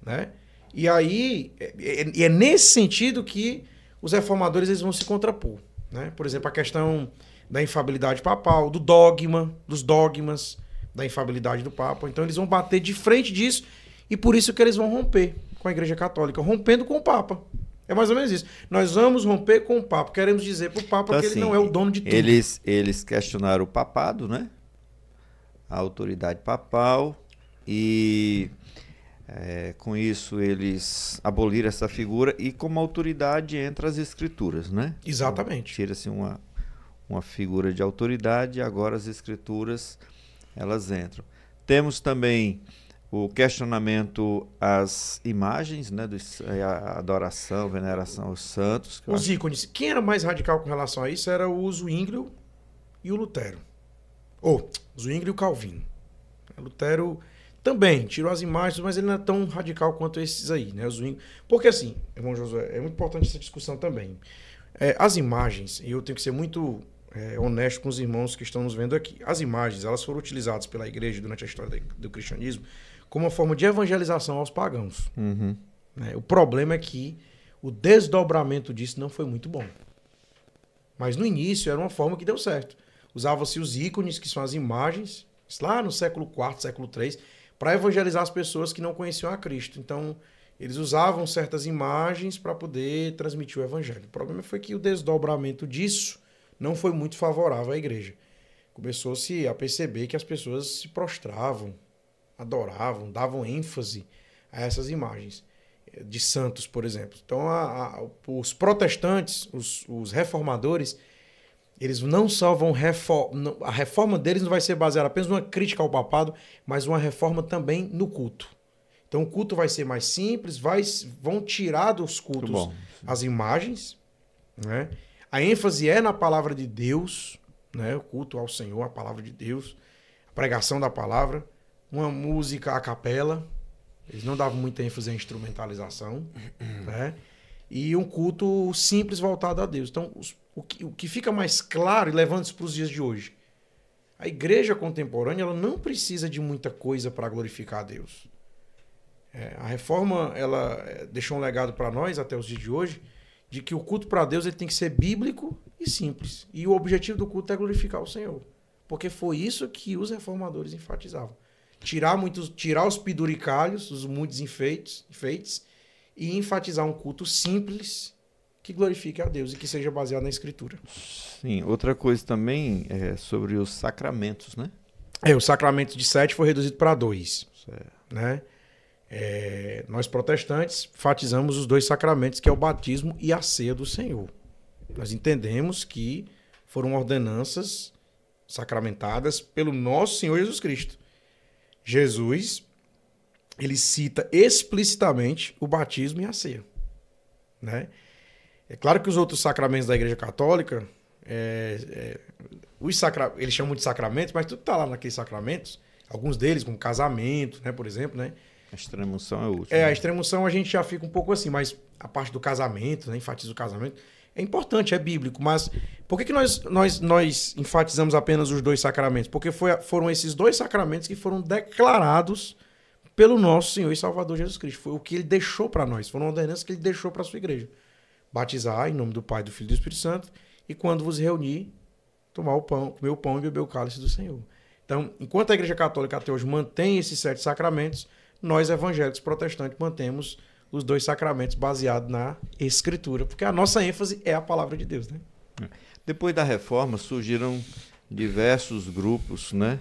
né? E aí, é nesse sentido que os reformadores eles vão se contrapor, né? Por exemplo, a questão da infalibilidade papal, dos dogmas da infalibilidade do Papa. Então eles vão bater de frente disso e por isso que eles vão romper com a Igreja Católica, rompendo com o Papa. É mais ou menos isso. Nós vamos romper com o Papa. Queremos dizer para o Papa então, que ele não é o dono de tudo. Eles questionaram o papado, né? A autoridade papal e... com isso eles aboliram essa figura e como autoridade entra as escrituras, né? Exatamente. Tira-se uma figura de autoridade e agora as escrituras elas entram. Temos também o questionamento às imagens, né, a adoração, veneração aos santos. Os ícones. Quem era mais radical com relação a isso era o Zwinglio e o Lutero. Ou, Zwinglio e o Calvino. Lutero também tirou as imagens, mas ele não é tão radical quanto esses aí, né? Porque assim, irmão Josué, é muito importante essa discussão também. As imagens, e eu tenho que ser muito honesto com os irmãos que estão nos vendo aqui. As imagens, elas foram utilizadas pela igreja durante a história do cristianismo como uma forma de evangelização aos pagãos. Uhum. O problema é que o desdobramento disso não foi muito bom. Mas no início era uma forma que deu certo. Usava-se os ícones, que são as imagens, lá no século IV, século III, para evangelizar as pessoas que não conheciam a Cristo. Então, eles usavam certas imagens para poder transmitir o evangelho. O problema foi que o desdobramento disso não foi muito favorável à igreja. Começou-se a perceber que as pessoas se prostravam, adoravam, davam ênfase a essas imagens de santos, por exemplo. Então, os protestantes, os reformadores, eles não só vão a reforma deles não vai ser baseada apenas numa crítica ao papado, mas uma reforma também no culto. Então o culto vai ser mais simples, vão tirar dos cultos as imagens, né? A ênfase é na palavra de Deus, né? O culto ao Senhor, a palavra de Deus, a pregação da palavra, uma música a capela, eles não davam muita ênfase à instrumentalização, né? E um culto simples voltado a Deus. Então, o que fica mais claro, e levando isso para os dias de hoje, a igreja contemporânea ela não precisa de muita coisa para glorificar a Deus. A reforma ela deixou um legado para nós, até os dias de hoje, de que o culto para Deus ele tem que ser bíblico e simples. E o objetivo do culto é glorificar o Senhor. Porque foi isso que os reformadores enfatizavam. Tirar os penduricalhos, os muitos enfeites, e enfatizar um culto simples que glorifique a Deus e que seja baseado na Escritura. Sim, outra coisa também é sobre os sacramentos, né? O sacramento de 7 foi reduzido para 2. Certo. Né? Nós protestantes enfatizamos os 2 sacramentos, que é o batismo e a ceia do Senhor. Nós entendemos que foram ordenanças sacramentadas pelo nosso Senhor Jesus Cristo. Jesus, ele cita explicitamente o batismo e a ceia, né? É claro que os outros sacramentos da Igreja Católica, eles chamam de sacramentos, mas tudo está lá naqueles sacramentos. Alguns deles, como casamento, né, por exemplo, né? A extrema-unção é o último. A extrema-unção a gente já fica um pouco assim, mas a parte do casamento, né, enfatiza o casamento, é importante, é bíblico, mas por que nós enfatizamos apenas os 2 sacramentos? Porque foram esses 2 sacramentos que foram declarados pelo nosso Senhor e Salvador Jesus Cristo. Foi o que ele deixou para nós, foram ordenanças que ele deixou para a sua igreja. Batizar em nome do Pai, do Filho e do Espírito Santo, e quando vos reunir, tomar o pão, comer o pão e beber o cálice do Senhor. Então, enquanto a Igreja Católica até hoje mantém esses 7 sacramentos, nós evangélicos protestantes mantemos os 2 sacramentos baseados na Escritura, porque a nossa ênfase é a palavra de Deus, né? Depois da Reforma surgiram diversos grupos, né,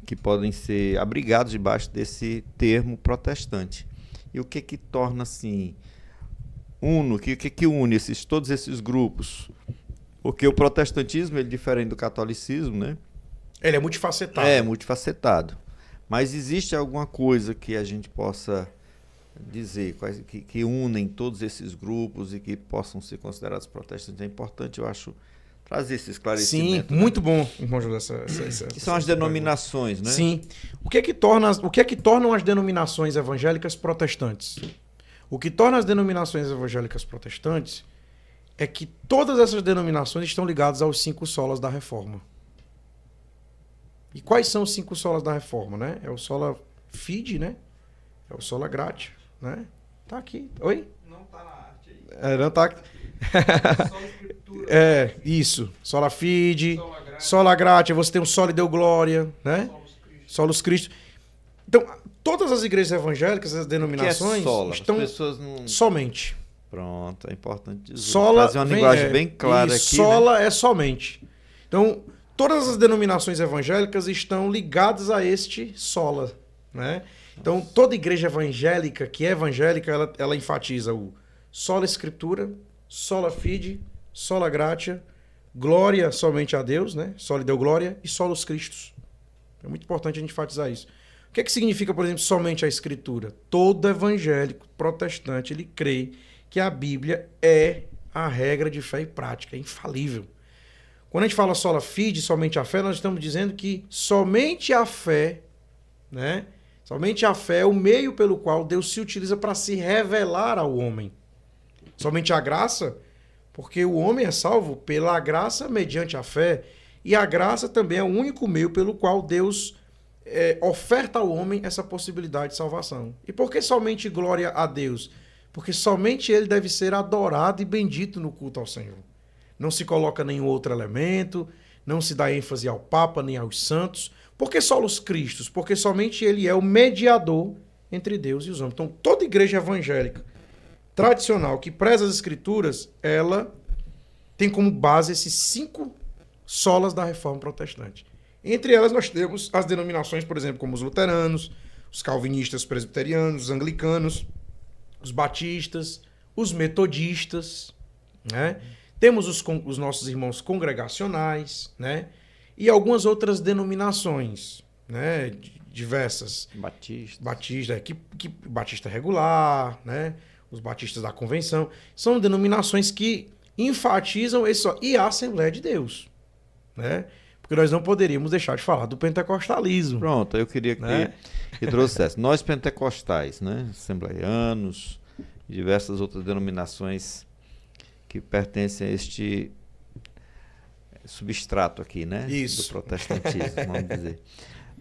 que podem ser abrigados debaixo desse termo protestante. E o que torna assim o que une todos esses grupos? Porque o protestantismo ele diferente do catolicismo, né? Ele é multifacetado. Multifacetado. Mas existe alguma coisa que a gente possa dizer, que unem todos esses grupos e que possam ser considerados protestantes? É importante, eu acho, trazer esse esclarecimento. Sim, né? Muito bom, irmão José. Que são as denominações, né? Sim. O que é que tornam as denominações evangélicas protestantes? O que torna as denominações evangélicas protestantes é que todas essas denominações estão ligadas aos 5 solas da Reforma. E quais são os 5 solas da Reforma, né? É o sola fide, né? É o sola gratia, né? Tá aqui. Oi? Não tá na arte aí. Não tá. Sola escritura. Isso. Sola fide, sola gratia, você tem o sola deu glória, né? Solos Cristo. Então, todas as igrejas evangélicas, as denominações, sola? estão As pessoas não... somente. Pronto, é importante dizer. Sola fazer uma linguagem bem clara aqui. Sola, né? é somente. Então, todas as denominações evangélicas estão ligadas a este sola, né? Então, toda igreja evangélica que é evangélica, ela enfatiza o sola escritura, sola fide, sola gratia, glória somente a Deus, né? Sola deu glória e solos Cristos. É muito importante a gente enfatizar isso. O que significa, por exemplo, somente a Escritura? Todo evangélico protestante, ele crê que a Bíblia é a regra de fé e prática, é infalível. Quando a gente fala sola fide, somente a fé, nós estamos dizendo que somente a fé, né? Somente a fé é o meio pelo qual Deus se utiliza para se revelar ao homem. Somente a graça, porque o homem é salvo pela graça mediante a fé, e a graça também é o único meio pelo qual Deus oferta ao homem essa possibilidade de salvação. E por que somente glória a Deus? Porque somente Ele deve ser adorado e bendito no culto ao Senhor. Não se coloca nenhum outro elemento, não se dá ênfase ao Papa nem aos santos. Por que só os Cristos? Porque somente Ele é o mediador entre Deus e os homens. Então, toda igreja evangélica tradicional que preza as Escrituras, ela tem como base esses 5 solas da Reforma Protestante. Entre elas nós temos as denominações, por exemplo, como os luteranos, os calvinistas presbiterianos, os anglicanos, os batistas, os metodistas, né? Temos os nossos irmãos congregacionais, né? E algumas outras denominações, né? Diversas. Batista regular, né? Os batistas da convenção. São denominações que enfatizam esse só. E a Assembleia de Deus, né? Porque nós não poderíamos deixar de falar do pentecostalismo. Pronto, eu queria que trouxesse. Nós pentecostais, né? Assembleianos, diversas outras denominações que pertencem a este substrato aqui, né? Isso. Do protestantismo, vamos dizer.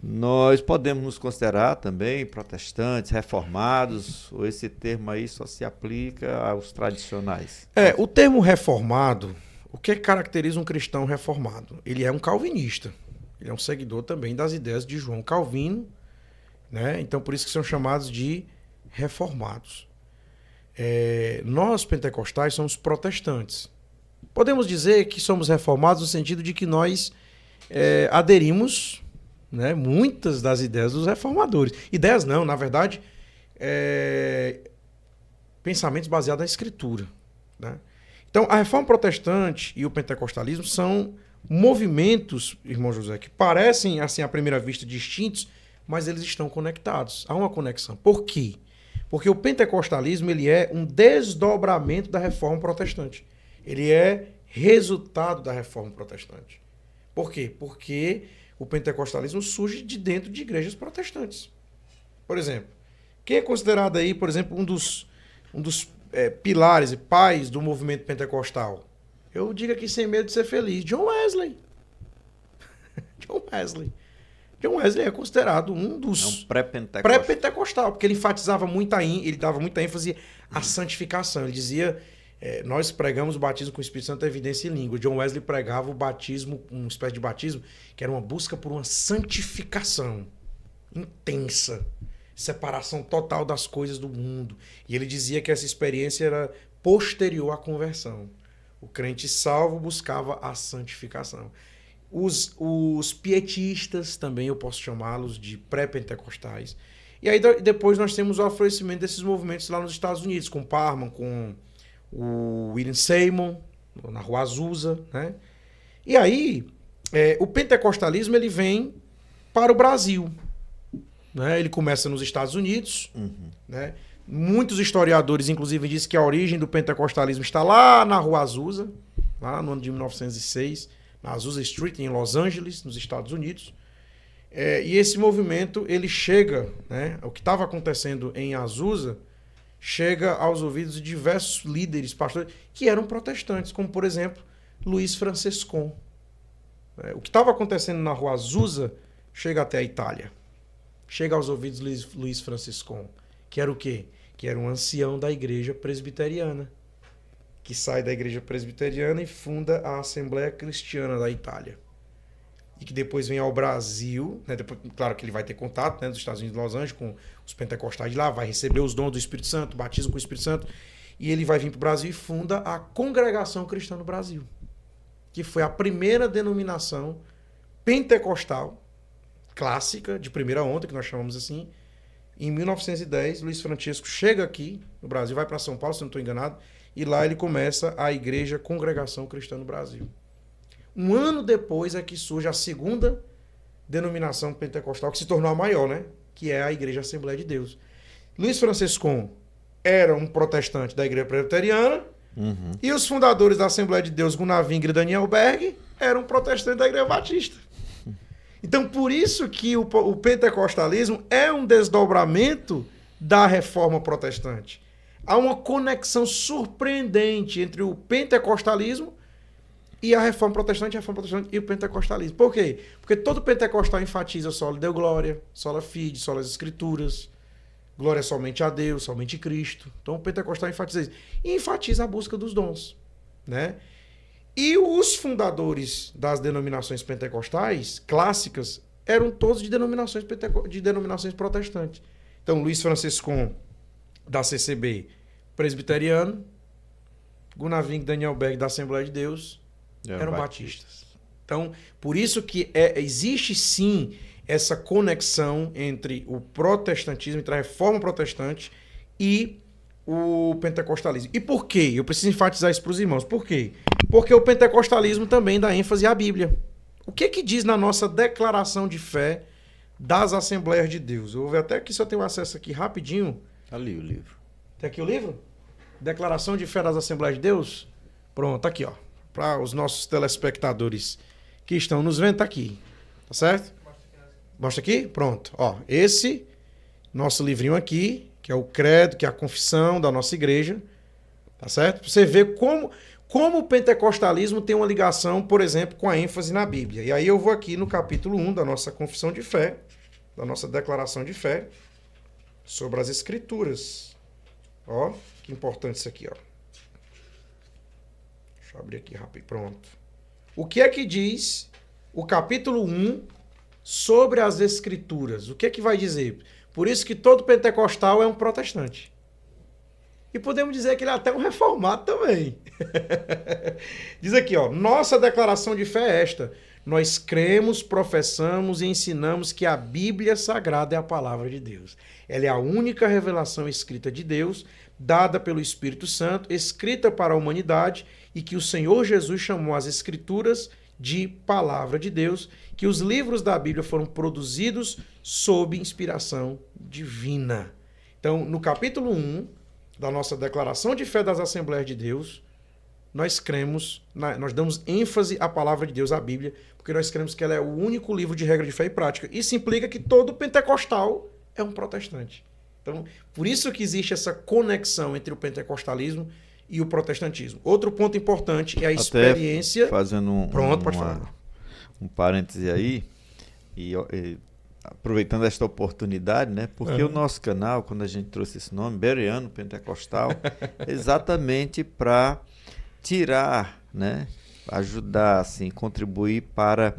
Nós podemos nos considerar também protestantes, reformados, ou esse termo aí só se aplica aos tradicionais? O termo reformado, o que caracteriza um cristão reformado? Ele é um calvinista. Ele é um seguidor também das ideias de João Calvino, né? Então, por isso que são chamados de reformados. Nós, pentecostais, somos protestantes. Podemos dizer que somos reformados no sentido de que nós aderimos, né, muitas das ideias dos reformadores. Ideias não, na verdade, pensamentos baseados na Escritura, né? Então, a Reforma Protestante e o pentecostalismo são movimentos, irmão José, que parecem, assim, à primeira vista, distintos, mas eles estão conectados. Há uma conexão. Por quê? Porque o pentecostalismo ele é um desdobramento da Reforma Protestante. Ele é resultado da Reforma Protestante. Por quê? Porque o pentecostalismo surge de dentro de igrejas protestantes. Por exemplo, quem é considerado aí, por exemplo, um dos pilares e pais do movimento pentecostal? Eu digo aqui sem medo de ser feliz, John Wesley. John Wesley é considerado um dos pré-pentecostal, porque ele enfatizava ele dava muita ênfase à santificação. Ele dizia, nós pregamos o batismo com o Espírito Santo, evidência e língua. John Wesley pregava o batismo, uma espécie de batismo, que era uma busca por uma santificação intensa, separação total das coisas do mundo. E ele dizia que essa experiência era posterior à conversão. O crente salvo buscava a santificação. Os pietistas, também eu posso chamá-los de pré-pentecostais. E aí depois nós temos o aflorescimento desses movimentos lá nos Estados Unidos, com Parham, com o William Seymour, na Rua Azusa, né? E aí, o pentecostalismo ele vem para o Brasil, né? Ele começa nos Estados Unidos, né? Muitos historiadores, inclusive, dizem que a origem do pentecostalismo está lá na Rua Azusa, lá no ano de 1906, na Azusa Street, em Los Angeles, nos Estados Unidos. E esse movimento, ele chega, né? O que estava acontecendo em Azusa chega aos ouvidos de diversos líderes, pastores, que eram protestantes, como, por exemplo, Luiz Franciscon. O que estava acontecendo na Rua Azusa chega até a Itália. Chega aos ouvidos de Luiz Franciscon, que era o quê? Que era um ancião da igreja presbiteriana, que sai da igreja presbiteriana e funda a Assembleia Cristiana da Itália. E que depois vem ao Brasil, né? Depois, claro que ele vai ter contato, né, dos Estados Unidos de Los Angeles com os pentecostais de lá, vai receber os dons do Espírito Santo, batismo com o Espírito Santo, e ele vai vir para o Brasil e funda a Congregação Cristã no Brasil, que foi a primeira denominação pentecostal clássica, de primeira onda, que nós chamamos assim. Em 1910, Luiz Francisco chega aqui no Brasil, vai para São Paulo, se não estou enganado, e lá ele começa a Igreja Congregação Cristã no Brasil. Um ano depois é que surge a segunda denominação pentecostal, que se tornou a maior, né? que é a Igreja Assembleia de Deus. Luiz Franciscon era um protestante da Igreja Presbiteriana, e os fundadores da Assembleia de Deus, Gunnar Wingre e Daniel Berg, eram protestantes da Igreja Batista. Então, por isso que o pentecostalismo é um desdobramento da reforma protestante. Há uma conexão surpreendente entre o pentecostalismo e a reforma protestante e o pentecostalismo. Por quê? Porque todo pentecostal enfatiza solo Deo Glória, sola fide, sola as Escrituras, glória somente a Deus, somente Cristo. Então o pentecostal enfatiza isso. E enfatiza a busca dos dons, né? E os fundadores das denominações pentecostais clássicas eram todos de denominações protestantes. Então, Luiz Franciscon, da CCB, presbiteriano, Gunnar Wingre e Daniel Berg, da Assembleia de Deus, eram batistas. Então, por isso que existe sim essa conexão entre o protestantismo, entre a reforma protestante e o pentecostalismo. E por quê? Eu preciso enfatizar isso para os irmãos. Por quê? Porque o pentecostalismo também dá ênfase à Bíblia. O que diz na nossa declaração de fé das Assembleias de Deus? Eu vou ver até que se eu tenho acesso aqui rapidinho. Ali o livro. Tem aqui o livro? Declaração de fé das Assembleias de Deus? Pronto, tá aqui, ó. Para os nossos telespectadores que estão nos vendo, tá aqui. Tá certo? Mostra aqui? Pronto. Ó, esse nosso livrinho aqui, que é o credo, que é a confissão da nossa igreja. Tá certo? Você vê como o pentecostalismo tem uma ligação, por exemplo, com a ênfase na Bíblia. E aí eu vou aqui no capítulo 1 da nossa confissão de fé, da nossa declaração de fé, sobre as Escrituras. Ó, que importante isso aqui, ó. Deixa eu abrir aqui rápido. Pronto. O que é que diz o capítulo 1 sobre as Escrituras? O que é que vai dizer? Por isso que todo pentecostal é um protestante. E podemos dizer que ele é até um reformado também. Diz aqui, ó, nossa declaração de fé é esta: nós cremos, professamos e ensinamos que a Bíblia Sagrada é a palavra de Deus. Ela é a única revelação escrita de Deus, dada pelo Espírito Santo, escrita para a humanidade, e que o Senhor Jesus chamou as Escrituras de palavra de Deus, que os livros da Bíblia foram produzidos sob inspiração divina. Então, no capítulo 1 da nossa declaração de fé das Assembleias de Deus, nós cremos, nós damos ênfase à palavra de Deus, à Bíblia, porque nós cremos que ela é o único livro de regra de fé e prática. Isso implica que todo pentecostal é um protestante. Então, por isso que existe essa conexão entre o pentecostalismo e o protestantismo. Outro ponto importante é a experiência... Fazendo pode falar. Um parêntese aí, e aproveitando esta oportunidade, né? Porque o nosso canal, quando a gente trouxe esse nome, Bereano Pentecostal, exatamente para tirar, né? Ajudar, assim, contribuir para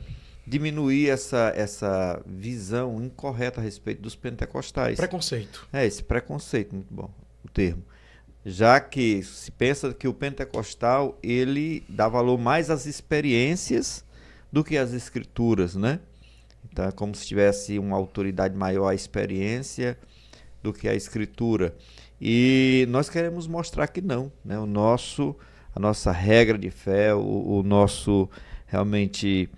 diminuir essa visão incorreta a respeito dos pentecostais. Preconceito. Esse preconceito, muito bom o termo. Já que se pensa que o pentecostal, ele dá valor mais às experiências do que às escrituras, né? Então é como se tivesse uma autoridade maior à experiência do que à escritura. E nós queremos mostrar que não, né? A nossa regra de fé, o nosso realmente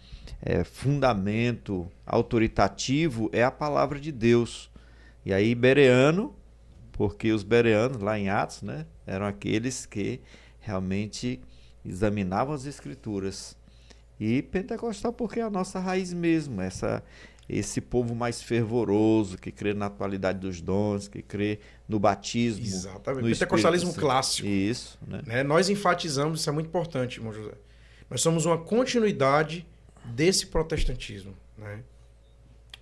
fundamento autoritativo é a palavra de Deus. E aí bereano, porque os bereanos lá em Atos, né, eram aqueles que realmente examinavam as escrituras. E pentecostal porque é a nossa raiz mesmo, esse povo mais fervoroso, que crê na atualidade dos dons, que crê no batismo. Exatamente. No pentecostalismo clássico. Isso. Né? Nós enfatizamos, isso é muito importante, irmão José. Nós somos uma continuidade desse protestantismo. Né?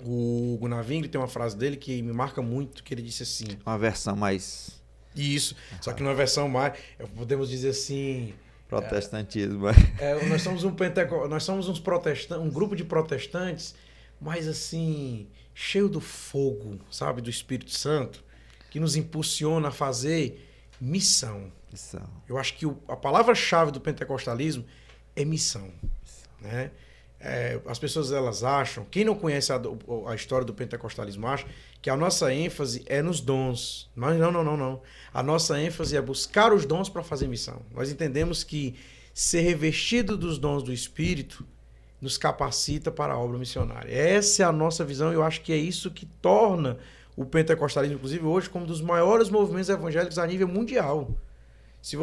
O Gunnar Wingre tem uma frase dele que me marca muito, que ele disse assim... Uma versão mais... Isso, só que numa versão mais... Podemos dizer assim... Protestantismo. Nós somos um grupo de protestantes, mas assim, cheio do fogo, sabe, do Espírito Santo, que nos impulsiona a fazer missão. Eu acho que a palavra-chave do pentecostalismo é missão. Né? As pessoas elas acham, quem não conhece a história do pentecostalismo acha que a nossa ênfase é nos dons. Mas não. A nossa ênfase é buscar os dons para fazer missão. Nós entendemos que ser revestido dos dons do Espírito nos capacita para a obra missionária. Essa é a nossa visão, eu acho que é isso que torna o pentecostalismo, inclusive hoje, como um dos maiores movimentos evangélicos a nível mundial. Se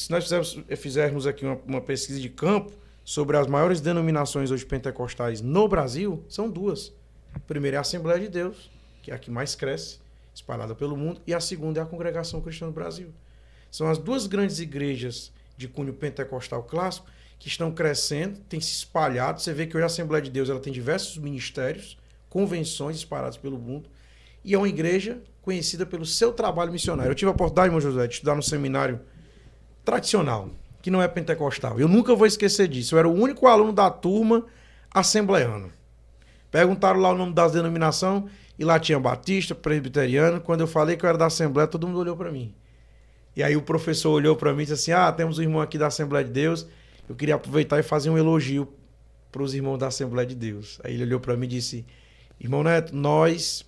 nós fizermos aqui uma pesquisa de campo sobre as maiores denominações hoje pentecostais no Brasil, são duas. A primeira é a Assembleia de Deus, que é a que mais cresce, espalhada pelo mundo, e a segunda é a Congregação Cristã do Brasil. São as duas grandes igrejas de cunho pentecostal clássico que estão crescendo, têm se espalhado. Você vê que hoje a Assembleia de Deus ela tem diversos ministérios, convenções espalhadas pelo mundo, e é uma igreja conhecida pelo seu trabalho missionário. Eu tive a oportunidade, irmão José, de estudar no seminário tradicional, que não é pentecostal. Eu nunca vou esquecer disso. Eu era o único aluno da turma assembleano. Perguntaram lá o nome das denominações, e lá tinha batista, presbiteriano. Quando eu falei que eu era da Assembleia, todo mundo olhou para mim. E aí o professor olhou para mim e disse assim, temos um irmão aqui da Assembleia de Deus, eu queria aproveitar e fazer um elogio para os irmãos da Assembleia de Deus. Aí ele olhou para mim e disse, irmão Neto, nós,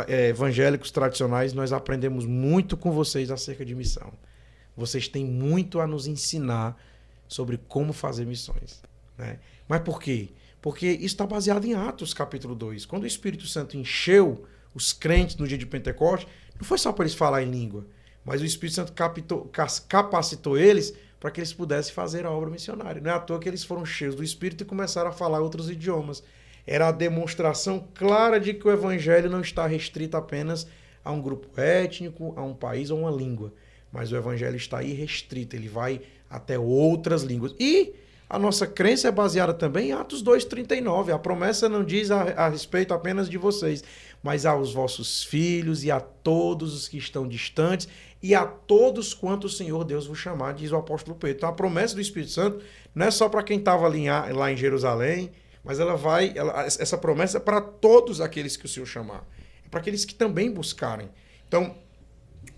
evangélicos tradicionais, nós aprendemos muito com vocês acerca de missão. Vocês têm muito a nos ensinar sobre como fazer missões. Né? Mas por quê? Porque isso está baseado em Atos, capítulo 2. Quando o Espírito Santo encheu os crentes no dia de Pentecostes, não foi só para eles falar em língua, mas o Espírito Santo capacitou eles para que eles pudessem fazer a obra missionária. Não é à toa que eles foram cheios do Espírito e começaram a falar outros idiomas. Era a demonstração clara de que o Evangelho não está restrito apenas a um grupo étnico, a um país ou uma língua. Mas o Evangelho está irrestrito, ele vai até outras línguas. E a nossa crença é baseada também em Atos 2,39. A promessa não diz a respeito apenas de vocês, mas aos vossos filhos e a todos os que estão distantes e a todos quanto o Senhor Deus vos chamar, diz o apóstolo Pedro. Então a promessa do Espírito Santo não é só para quem estava lá em Jerusalém, mas essa promessa é para todos aqueles que o Senhor chamar. É para aqueles que também buscarem. Então,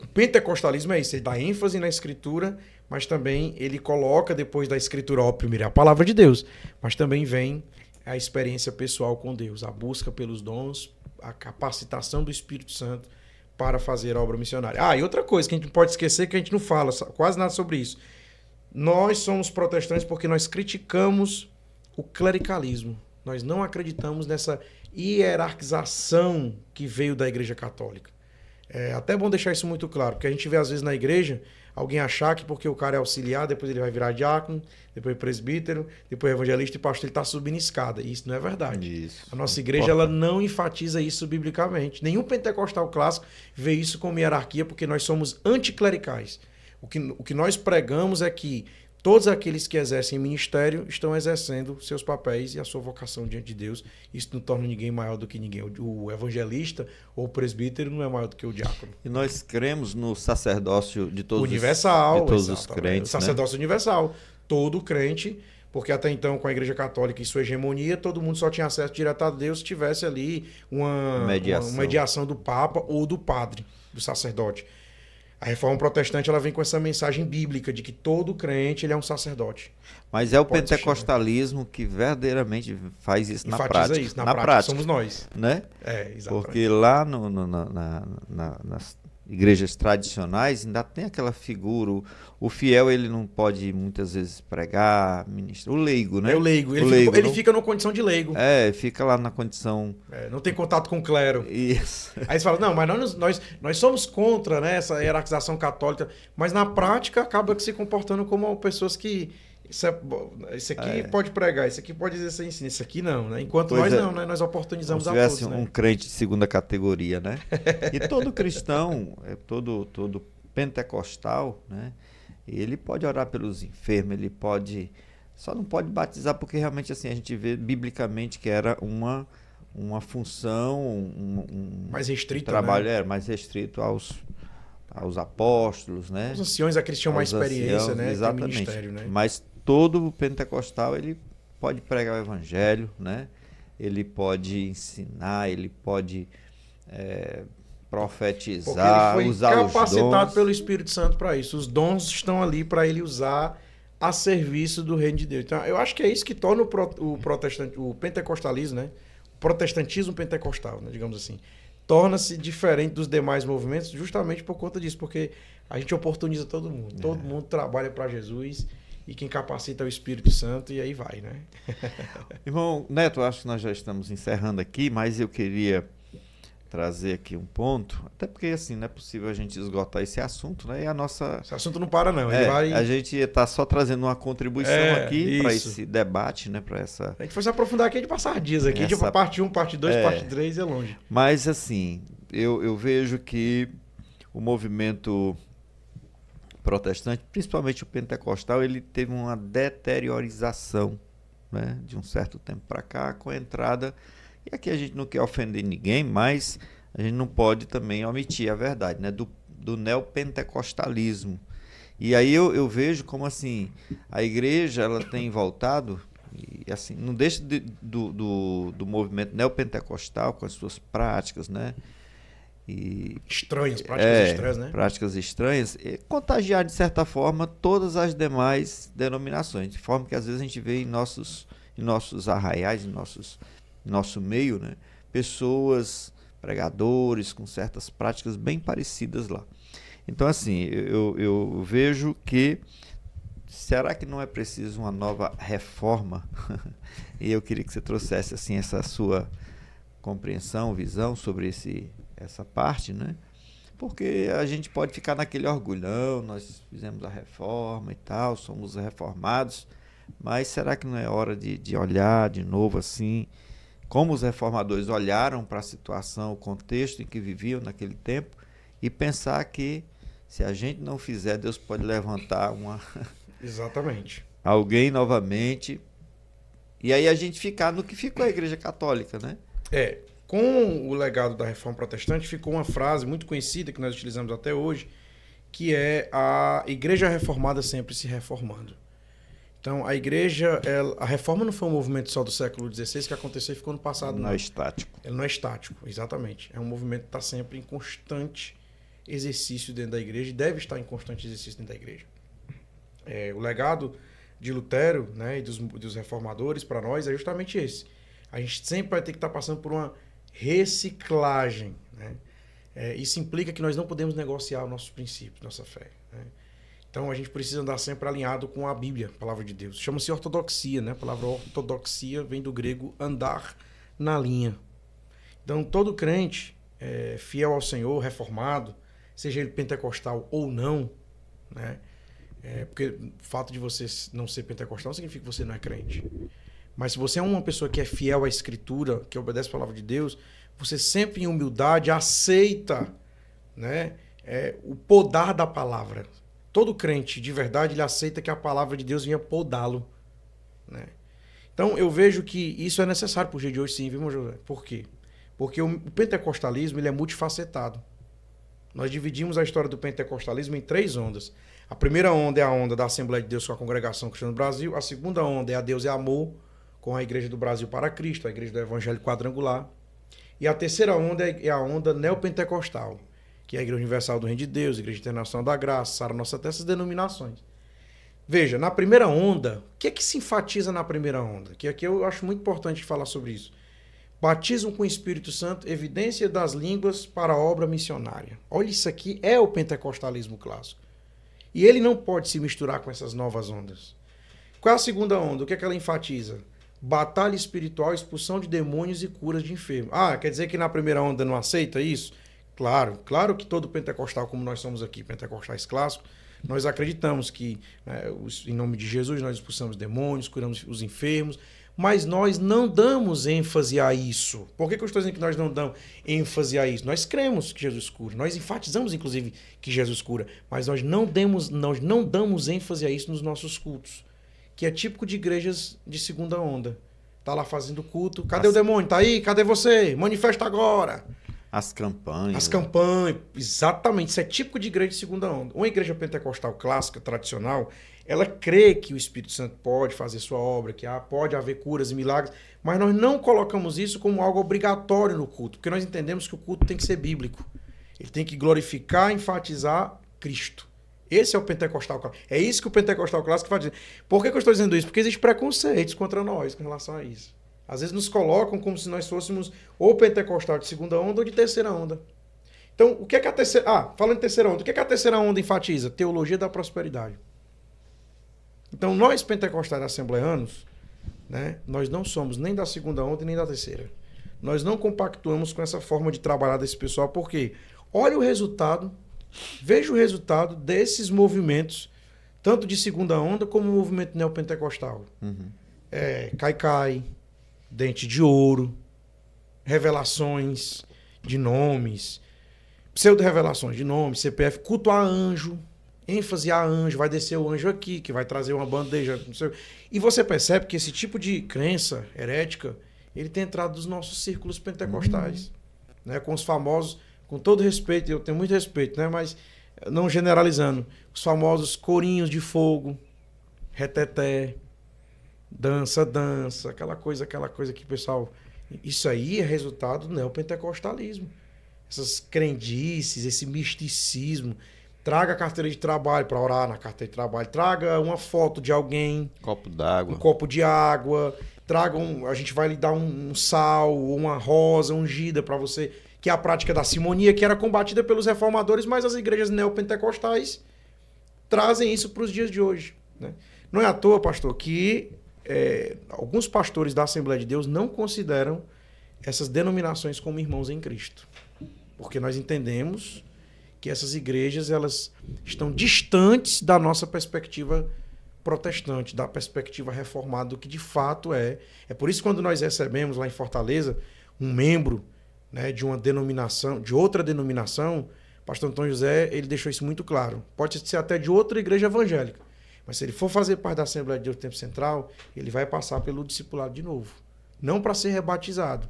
o pentecostalismo é isso, ele dá ênfase na Escritura, mas também ele coloca depois da Escritura, primeiro é a palavra de Deus, mas também vem a experiência pessoal com Deus, a busca pelos dons, a capacitação do Espírito Santo para fazer a obra missionária. E outra coisa que a gente não pode esquecer, que a gente não fala quase nada sobre isso. Nós somos protestantes porque nós criticamos o clericalismo. Nós não acreditamos nessa hierarquização que veio da Igreja Católica. É até bom deixar isso muito claro, porque a gente vê às vezes na igreja alguém achar que porque o cara é auxiliar, depois ele vai virar diácono, depois presbítero, depois evangelista e pastor, ele está subindo escada. E isso não é verdade. Isso. A nossa igreja ela não enfatiza isso biblicamente. Nenhum pentecostal clássico vê isso como hierarquia, porque nós somos anticlericais. O que nós pregamos é que todos aqueles que exercem ministério estão exercendo seus papéis e a sua vocação diante de Deus. Isso não torna ninguém maior do que ninguém. O evangelista ou o presbítero não é maior do que o diácono. E nós cremos no sacerdócio de todos, universal, de todos os crentes. O sacerdócio universal. Todo crente, porque até então com a Igreja Católica e sua hegemonia, todo mundo só tinha acesso direto a Deus se tivesse ali uma mediação do Papa ou do padre, do sacerdote. A Reforma Protestante ela vem com essa mensagem bíblica de que todo crente ele é um sacerdote. Mas é o pentecostalismo que verdadeiramente faz isso na prática. Isso, na prática somos nós. Né? Exatamente. Porque lá nas igrejas tradicionais ainda tem aquela figura, o fiel ele não pode muitas vezes pregar, ministrar. O leigo, né? É o leigo. Ele fica numa condição de leigo. Fica lá na condição... não tem contato com o clero. Isso. Aí você fala, não, mas nós somos contra, né, essa hierarquização católica, mas na prática acaba se comportando como pessoas que... Esse aqui pode pregar, esse aqui pode dizer sem ensino, esse aqui não, né? Enquanto nós não, né? Nós oportunizamos a todos. Se tivesse um crente de segunda categoria, né? E todo cristão, todo pentecostal, né? Ele pode orar pelos enfermos, ele pode... Só não pode batizar porque realmente assim a gente vê biblicamente que era uma função... mais restrito, trabalho, né? Mais restrito aos apóstolos, né? Os anciões, aqueles tinham mais experiência, né? Exatamente. Ministério, né? Mas todo pentecostal, ele pode pregar o evangelho, né? Ele pode ensinar, ele pode profetizar, porque ele usar os dons. Foi capacitado pelo Espírito Santo para isso. Os dons estão ali para ele usar a serviço do reino de Deus. Então, eu acho que é isso que torna o pentecostalismo, né? O protestantismo pentecostal, né? Digamos assim. Torna-se diferente dos demais movimentos justamente por conta disso, porque a gente oportuniza todo mundo. Todo mundo trabalha para Jesus e quem capacita é o Espírito Santo, e aí vai, né? Irmão Neto, acho que nós já estamos encerrando aqui, mas eu queria trazer aqui um ponto, até porque assim, não é possível a gente esgotar esse assunto, né? E a nossa... Esse assunto não para não, ele vai... A gente está só trazendo uma contribuição aqui para esse debate, né? Para essa... A gente foi se aprofundar aqui de passar dias aqui, tipo parte 1, parte 2, parte 3 é longe. Mas assim, eu vejo que o movimento protestante, principalmente o pentecostal, ele teve uma deteriorização, né, de um certo tempo para cá, com a entrada, e aqui a gente não quer ofender ninguém, mas a gente não pode também omitir a verdade, né, do neopentecostalismo. E aí eu vejo como assim, a igreja ela tem voltado, e assim, não deixa do movimento neopentecostal com as suas práticas, né, e estranhas, práticas estranhas, né? Práticas estranhas, e contagiar de certa forma todas as demais denominações, de forma que às vezes a gente vê em nossos arraiais, em nosso meio, né, pessoas, pregadores com certas práticas bem parecidas lá. Então assim, eu vejo que será que não é preciso uma nova reforma? E eu queria que você trouxesse assim essa sua compreensão, visão sobre essa parte, né? Porque a gente pode ficar naquele orgulho, não, nós fizemos a reforma e tal, somos reformados, mas será que não é hora de olhar de novo assim, como os reformadores olharam para a situação, o contexto em que viviam naquele tempo, e pensar que se a gente não fizer, Deus pode levantar Exatamente. alguém novamente, e aí a gente ficar no que ficou a Igreja Católica, né? Com o legado da Reforma Protestante, ficou uma frase muito conhecida que nós utilizamos até hoje, que é a Igreja Reformada sempre se reformando. Então, a Igreja, a Reforma não foi um movimento só do século XVI que aconteceu e ficou no passado. Não é estático. Ele não é estático, exatamente. É um movimento que está sempre em constante exercício dentro da Igreja e deve estar em constante exercício dentro da Igreja. O legado de Lutero, né, e dos reformadores para nós é justamente esse. A gente sempre vai ter que estar passando por uma reciclagem, né? Isso implica que nós não podemos negociar os nossos princípios, nossa fé, né? Então a gente precisa andar sempre alinhado com a Bíblia, a palavra de Deus. Chama-se ortodoxia, né? A palavra ortodoxia vem do grego andar na linha. Então todo crente fiel ao Senhor, reformado, seja ele pentecostal ou não, né? Porque o fato de você não ser pentecostal não significa que você não é crente. Mas se você é uma pessoa que é fiel à Escritura, que obedece a palavra de Deus, você sempre em humildade aceita, né, o podar da palavra. Todo crente, de verdade, ele aceita que a palavra de Deus venha podá-lo, né? Então, eu vejo que isso é necessário para o dia de hoje, sim, viu, meu José? Por quê? Porque o pentecostalismo ele é multifacetado. Nós dividimos a história do pentecostalismo em 3 ondas. A primeira onda é a onda da Assembleia de Deus com a Congregação Cristã do Brasil. A segunda onda é a Deus é Amor, com a Igreja do Brasil para Cristo, a Igreja do Evangelho Quadrangular. E a terceira onda é a onda neopentecostal, que é a Igreja Universal do Reino de Deus, a Igreja Internacional da Graça, Sara Nossa Terra, essas denominações. Veja, na primeira onda, o que é que se enfatiza na primeira onda? Que aqui eu acho muito importante falar sobre isso. Batismo com o Espírito Santo, evidência das línguas para a obra missionária. Olha, isso aqui é o pentecostalismo clássico. E ele não pode se misturar com essas novas ondas. Qual é a segunda onda? O que é que ela enfatiza? Batalha espiritual, expulsão de demônios e curas de enfermos. Quer dizer que na primeira onda não aceita isso? Claro que todo pentecostal, como nós somos aqui, pentecostais clássicos, nós acreditamos que, em nome de Jesus, nós expulsamos demônios, curamos os enfermos, mas nós não damos ênfase a isso. Por que eu estou dizendo que nós não damos ênfase a isso? Nós cremos que Jesus cura, nós enfatizamos, inclusive, que Jesus cura, mas nós não damos ênfase a isso nos nossos cultos, que é típico de igrejas de segunda onda. Tá lá fazendo culto. Cadê o demônio? Tá aí? Cadê você? Manifesta agora. As campanhas. Exatamente. Isso é típico de igreja de segunda onda. Uma igreja pentecostal clássica, tradicional, ela crê que o Espírito Santo pode fazer sua obra, que pode haver curas e milagres, mas nós não colocamos isso como algo obrigatório no culto, porque nós entendemos que o culto tem que ser bíblico. Ele tem que glorificar, enfatizar Cristo. Esse é o pentecostal clássico. É isso que o pentecostal clássico faz. Por que eu estou dizendo isso? Porque existem preconceitos contra nós com relação a isso. Às vezes nos colocam como se nós fôssemos ou pentecostal de segunda onda ou de terceira onda. Então, o que é que a terceira... falando em terceira onda, o que é que a terceira onda enfatiza? Teologia da prosperidade. Então, nós pentecostais assembleanos, né, nós não somos nem da segunda onda e nem da terceira. Nós não compactuamos com essa forma de trabalhar desse pessoal, porque olha o resultado, veja o resultado desses movimentos, tanto de segunda onda como o movimento neopentecostal. Cai-cai, dente de ouro, revelações de nomes, pseudo-revelações de nomes, CPF, culto a anjo, ênfase a anjo, vai descer o anjo aqui, que vai trazer uma bandeja. Não sei. E você percebe que esse tipo de crença herética, ele tem entrado nos nossos círculos pentecostais, né? Com os famosos, com todo respeito, eu tenho muito respeito, né? Mas não generalizando, os famosos corinhos de fogo, reteté, dança, aquela coisa que o pessoal... Isso aí é resultado do neopentecostalismo. Essas crendices, esse misticismo. Traga a carteira de trabalho para orar na carteira de trabalho. Traga uma foto de alguém. Copo d'água. Um copo de água. Traga a gente vai lhe dar um sal, uma rosa ungida para você. Que é a prática da simonia, que era combatida pelos reformadores, mas as igrejas neopentecostais trazem isso para os dias de hoje, né? Não é à toa, pastor, que alguns pastores da Assembleia de Deus não consideram essas denominações como irmãos em Cristo. Porque nós entendemos que essas igrejas elas estão distantes da nossa perspectiva protestante, da perspectiva reformada, do que de fato é. É por isso que quando nós recebemos lá em Fortaleza um membro, né, de uma denominação, de outra denominação, o pastor Antônio José, ele deixou isso muito claro. Pode ser até de outra igreja evangélica, mas se ele for fazer parte da Assembleia de Deus do Tempo Central, ele vai passar pelo discipulado de novo. Não para ser rebatizado,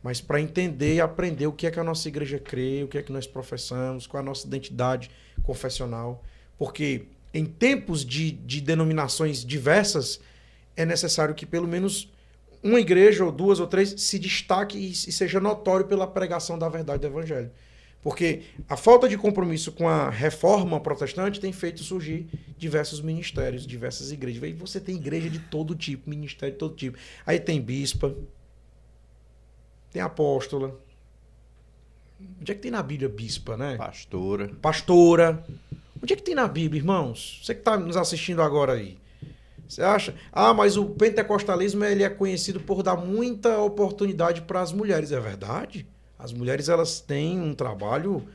mas para entender e aprender o que é que a nossa igreja crê, o que é que nós professamos, qual é a nossa identidade confessional. Porque em tempos de denominações diversas, é necessário que pelo menos uma igreja, ou duas ou três, se destaque e seja notório pela pregação da verdade do evangelho. Porque a falta de compromisso com a reforma protestante tem feito surgir diversos ministérios, diversas igrejas. Aí você tem igreja de todo tipo, ministério de todo tipo. Aí tem bispa, tem apóstola. Onde é que tem na Bíblia bispa, né? Pastora. Onde é que tem na Bíblia, irmãos? Você que está nos assistindo agora aí. Você acha? Ah, mas o pentecostalismo ele é conhecido por dar muita oportunidade para as mulheres. É verdade? As mulheres elas têm um trabalho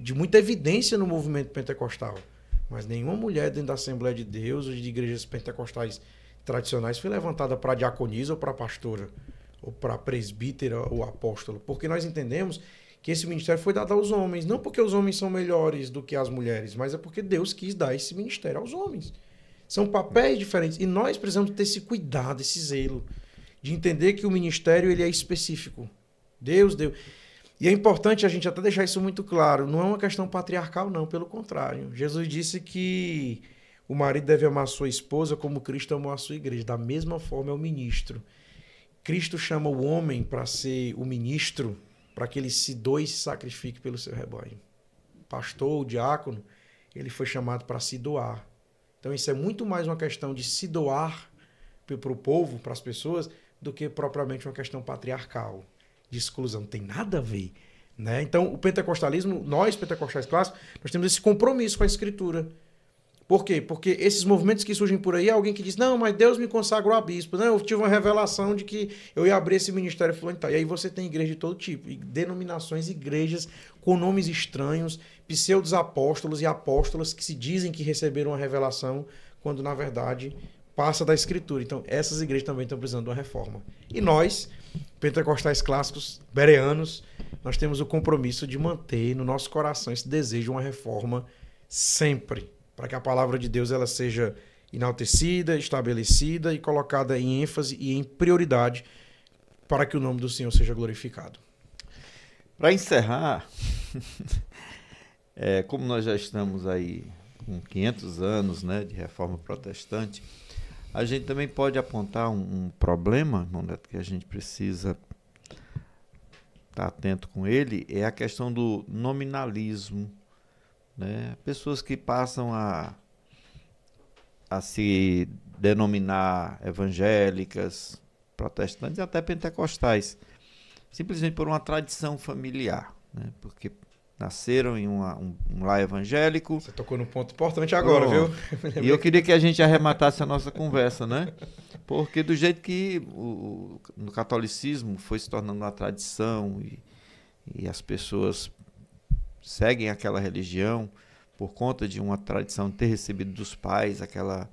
de muita evidência no movimento pentecostal. Mas nenhuma mulher dentro da Assembleia de Deus ou de igrejas pentecostais tradicionais foi levantada para diaconisa ou para pastora, ou para presbítera ou apóstola. Porque nós entendemos que esse ministério foi dado aos homens. Não porque os homens são melhores do que as mulheres, mas é porque Deus quis dar esse ministério aos homens. São papéis diferentes. E nós precisamos ter esse cuidado, esse zelo, de entender que o ministério ele é específico. Deus deu. E é importante a gente até deixar isso muito claro. Não é uma questão patriarcal, não. Pelo contrário. Jesus disse que o marido deve amar a sua esposa como Cristo amou a sua igreja. Da mesma forma é o ministro. Cristo chama o homem para ser o ministro, para que ele se doe e se sacrifique pelo seu rebanho. O pastor, o diácono, ele foi chamado para se doar. Então isso é muito mais uma questão de se doar para o povo, para as pessoas, do que propriamente uma questão patriarcal, de exclusão. Não tem nada a ver, né? Então o pentecostalismo, nós pentecostais clássicos, nós temos esse compromisso com a Escritura. Por quê? Porque esses movimentos que surgem por aí, alguém que diz, não, mas Deus me consagrou a bispo. Não, eu tive uma revelação de que eu ia abrir esse ministério fulano e tal. E aí você tem igreja de todo tipo, denominações, igrejas com nomes estranhos, pseudos apóstolos e apóstolas que se dizem que receberam uma revelação, quando na verdade passa da Escritura. Então essas igrejas também estão precisando de uma reforma. E nós, pentecostais clássicos, bereanos, nós temos o compromisso de manter no nosso coração esse desejo de uma reforma sempre, para que a palavra de Deus ela seja enaltecida, estabelecida e colocada em ênfase e em prioridade para que o nome do Senhor seja glorificado. Para encerrar, como nós já estamos aí com 500 anos, né, de reforma protestante, a gente também pode apontar um problema, irmão Neto, que a gente precisa estar atento com ele, é a questão do nominalismo. Né? Pessoas que passam a se denominar evangélicas, protestantes e até pentecostais, simplesmente por uma tradição familiar, né? Porque nasceram em um lar evangélico. Você tocou num ponto importante agora, viu? E eu queria que a gente arrematasse a nossa conversa, né? Porque do jeito que no catolicismo foi se tornando uma tradição e as pessoas seguem aquela religião por conta de uma tradição de ter recebido dos pais aquela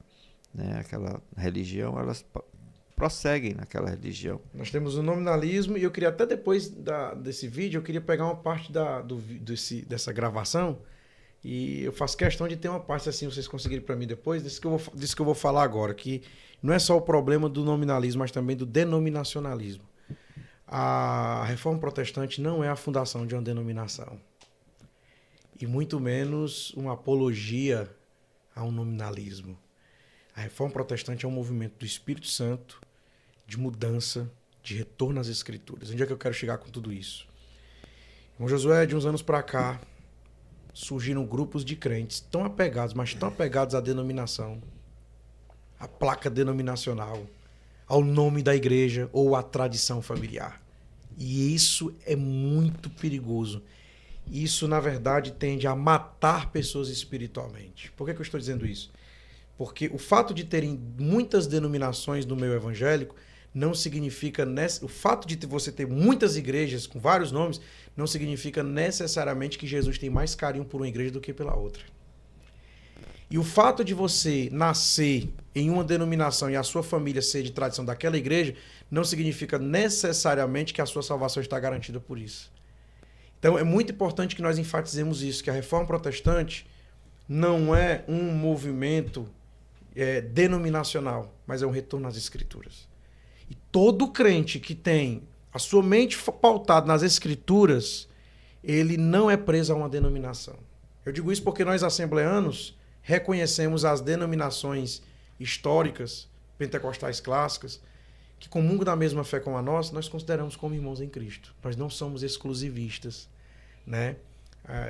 religião, elas prosseguem naquela religião. Nós temos o nominalismo e eu queria até depois desse vídeo, eu queria pegar uma parte dessa gravação e eu faço questão de ter uma parte assim, vocês conseguirem para mim depois, disso que eu vou falar agora, que não é só o problema do nominalismo, mas também do denominacionalismo. A Reforma Protestante não é a fundação de uma denominação e muito menos uma apologia a um nominalismo. A Reforma Protestante é um movimento do Espírito Santo, de mudança, de retorno às Escrituras. Onde é que eu quero chegar com tudo isso? Irmão Josué, de uns anos para cá, surgiram grupos de crentes tão apegados, mas tão apegados à denominação, à placa denominacional, ao nome da igreja ou à tradição familiar. E isso é muito perigoso. Isso, na verdade, tende a matar pessoas espiritualmente. Por que eu estou dizendo isso? Porque o fato de terem muitas denominações no meio evangélico não significa... O fato de você ter muitas igrejas com vários nomes não significa necessariamente que Jesus tem mais carinho por uma igreja do que pela outra. E o fato de você nascer em uma denominação e a sua família ser de tradição daquela igreja não significa necessariamente que a sua salvação está garantida por isso. Então é muito importante que nós enfatizemos isso, que a Reforma Protestante não é um movimento denominacional, mas é um retorno às Escrituras. E todo crente que tem a sua mente pautada nas Escrituras, ele não é preso a uma denominação. Eu digo isso porque nós, assembleanos, reconhecemos as denominações históricas, pentecostais clássicas, que comungam da mesma fé com a nossa, nós consideramos como irmãos em Cristo. Nós não somos exclusivistas, né?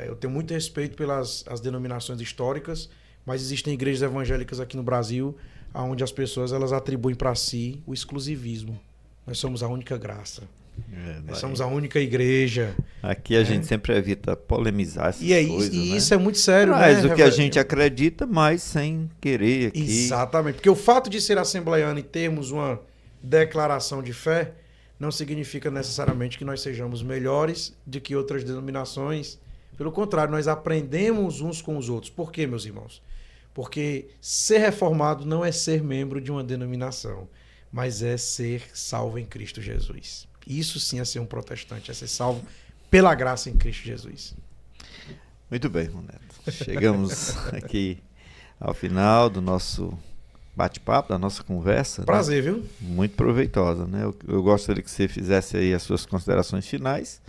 Eu tenho muito respeito pelas as denominações históricas, mas existem igrejas evangélicas aqui no Brasil onde as pessoas elas atribuem para si o exclusivismo. Nós somos a única graça. Nós somos a única igreja. Aqui a gente sempre evita polemizar essas coisas, e né? isso é muito sério, Mas né? o que a gente acredita, mas sem querer aqui. Exatamente. Porque o fato de ser assembleiano e termos uma declaração de fé não significa necessariamente que nós sejamos melhores do que outras denominações. Pelo contrário, nós aprendemos uns com os outros. Por quê, meus irmãos? Porque ser reformado não é ser membro de uma denominação, mas é ser salvo em Cristo Jesus. Isso sim é ser um protestante, é ser salvo pela graça em Cristo Jesus. Muito bem, irmão Neto. Chegamos aqui ao final do nosso bate-papo, da nossa conversa. Prazer, né? Viu? Muito proveitosa, né? Eu gostaria que você fizesse aí as suas considerações finais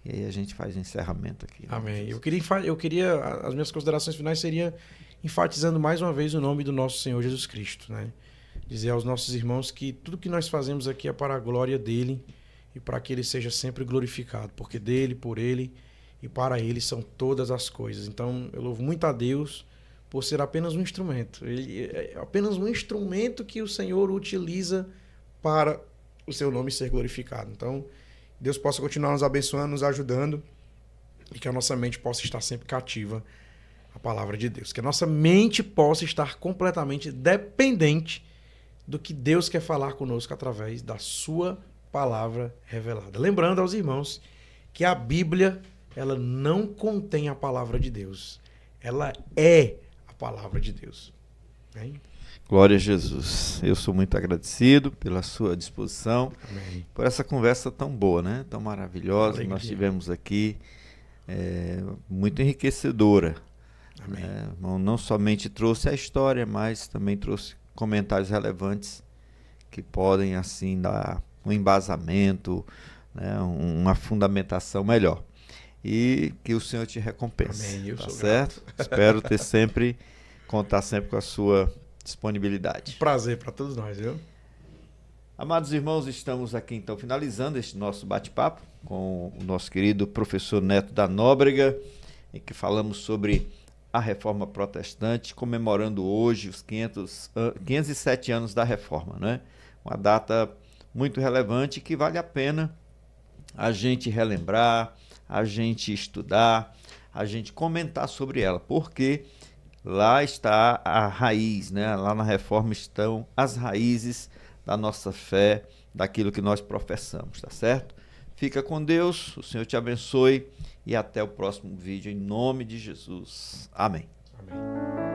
e aí a gente faz o encerramento aqui. Né? Amém. Eu queria, as minhas considerações finais seriam enfatizando mais uma vez o nome do nosso Senhor Jesus Cristo, né? Dizer aos nossos irmãos que tudo que nós fazemos aqui é para a glória dele e para que ele seja sempre glorificado, porque dele, por ele e para ele são todas as coisas. Então, eu louvo muito a Deus por ser apenas um instrumento. Ele é apenas um instrumento que o Senhor utiliza para o seu nome ser glorificado. Então, Deus possa continuar nos abençoando, nos ajudando e que a nossa mente possa estar sempre cativa à palavra de Deus. Que a nossa mente possa estar completamente dependente do que Deus quer falar conosco através da sua palavra revelada. Lembrando aos irmãos que a Bíblia, ela não contém a palavra de Deus. Ela é a palavra de Deus. Amém? Glória a Jesus. Eu sou muito agradecido pela sua disposição, Amém. Por essa conversa tão boa, né? Tão maravilhosa que nós tivemos aqui, muito enriquecedora. Amém. Não somente trouxe a história, mas também trouxe comentários relevantes que podem assim dar um embasamento, né? Uma fundamentação melhor. E que o Senhor te recompense. Amém. Eu tá sou certo? grato. Espero contar sempre com a sua disponibilidade. Prazer para todos nós, viu? Amados irmãos, estamos aqui então finalizando este nosso bate-papo com o nosso querido professor Neto da Nóbrega, em que falamos sobre a Reforma Protestante, comemorando hoje os 507 anos da Reforma, né? Uma data muito relevante que vale a pena a gente relembrar, a gente estudar, a gente comentar sobre ela, porque lá está a raiz, né? Lá na Reforma estão as raízes da nossa fé, daquilo que nós professamos, tá certo? Fica com Deus, o Senhor te abençoe e até o próximo vídeo, em nome de Jesus. Amém. Amém.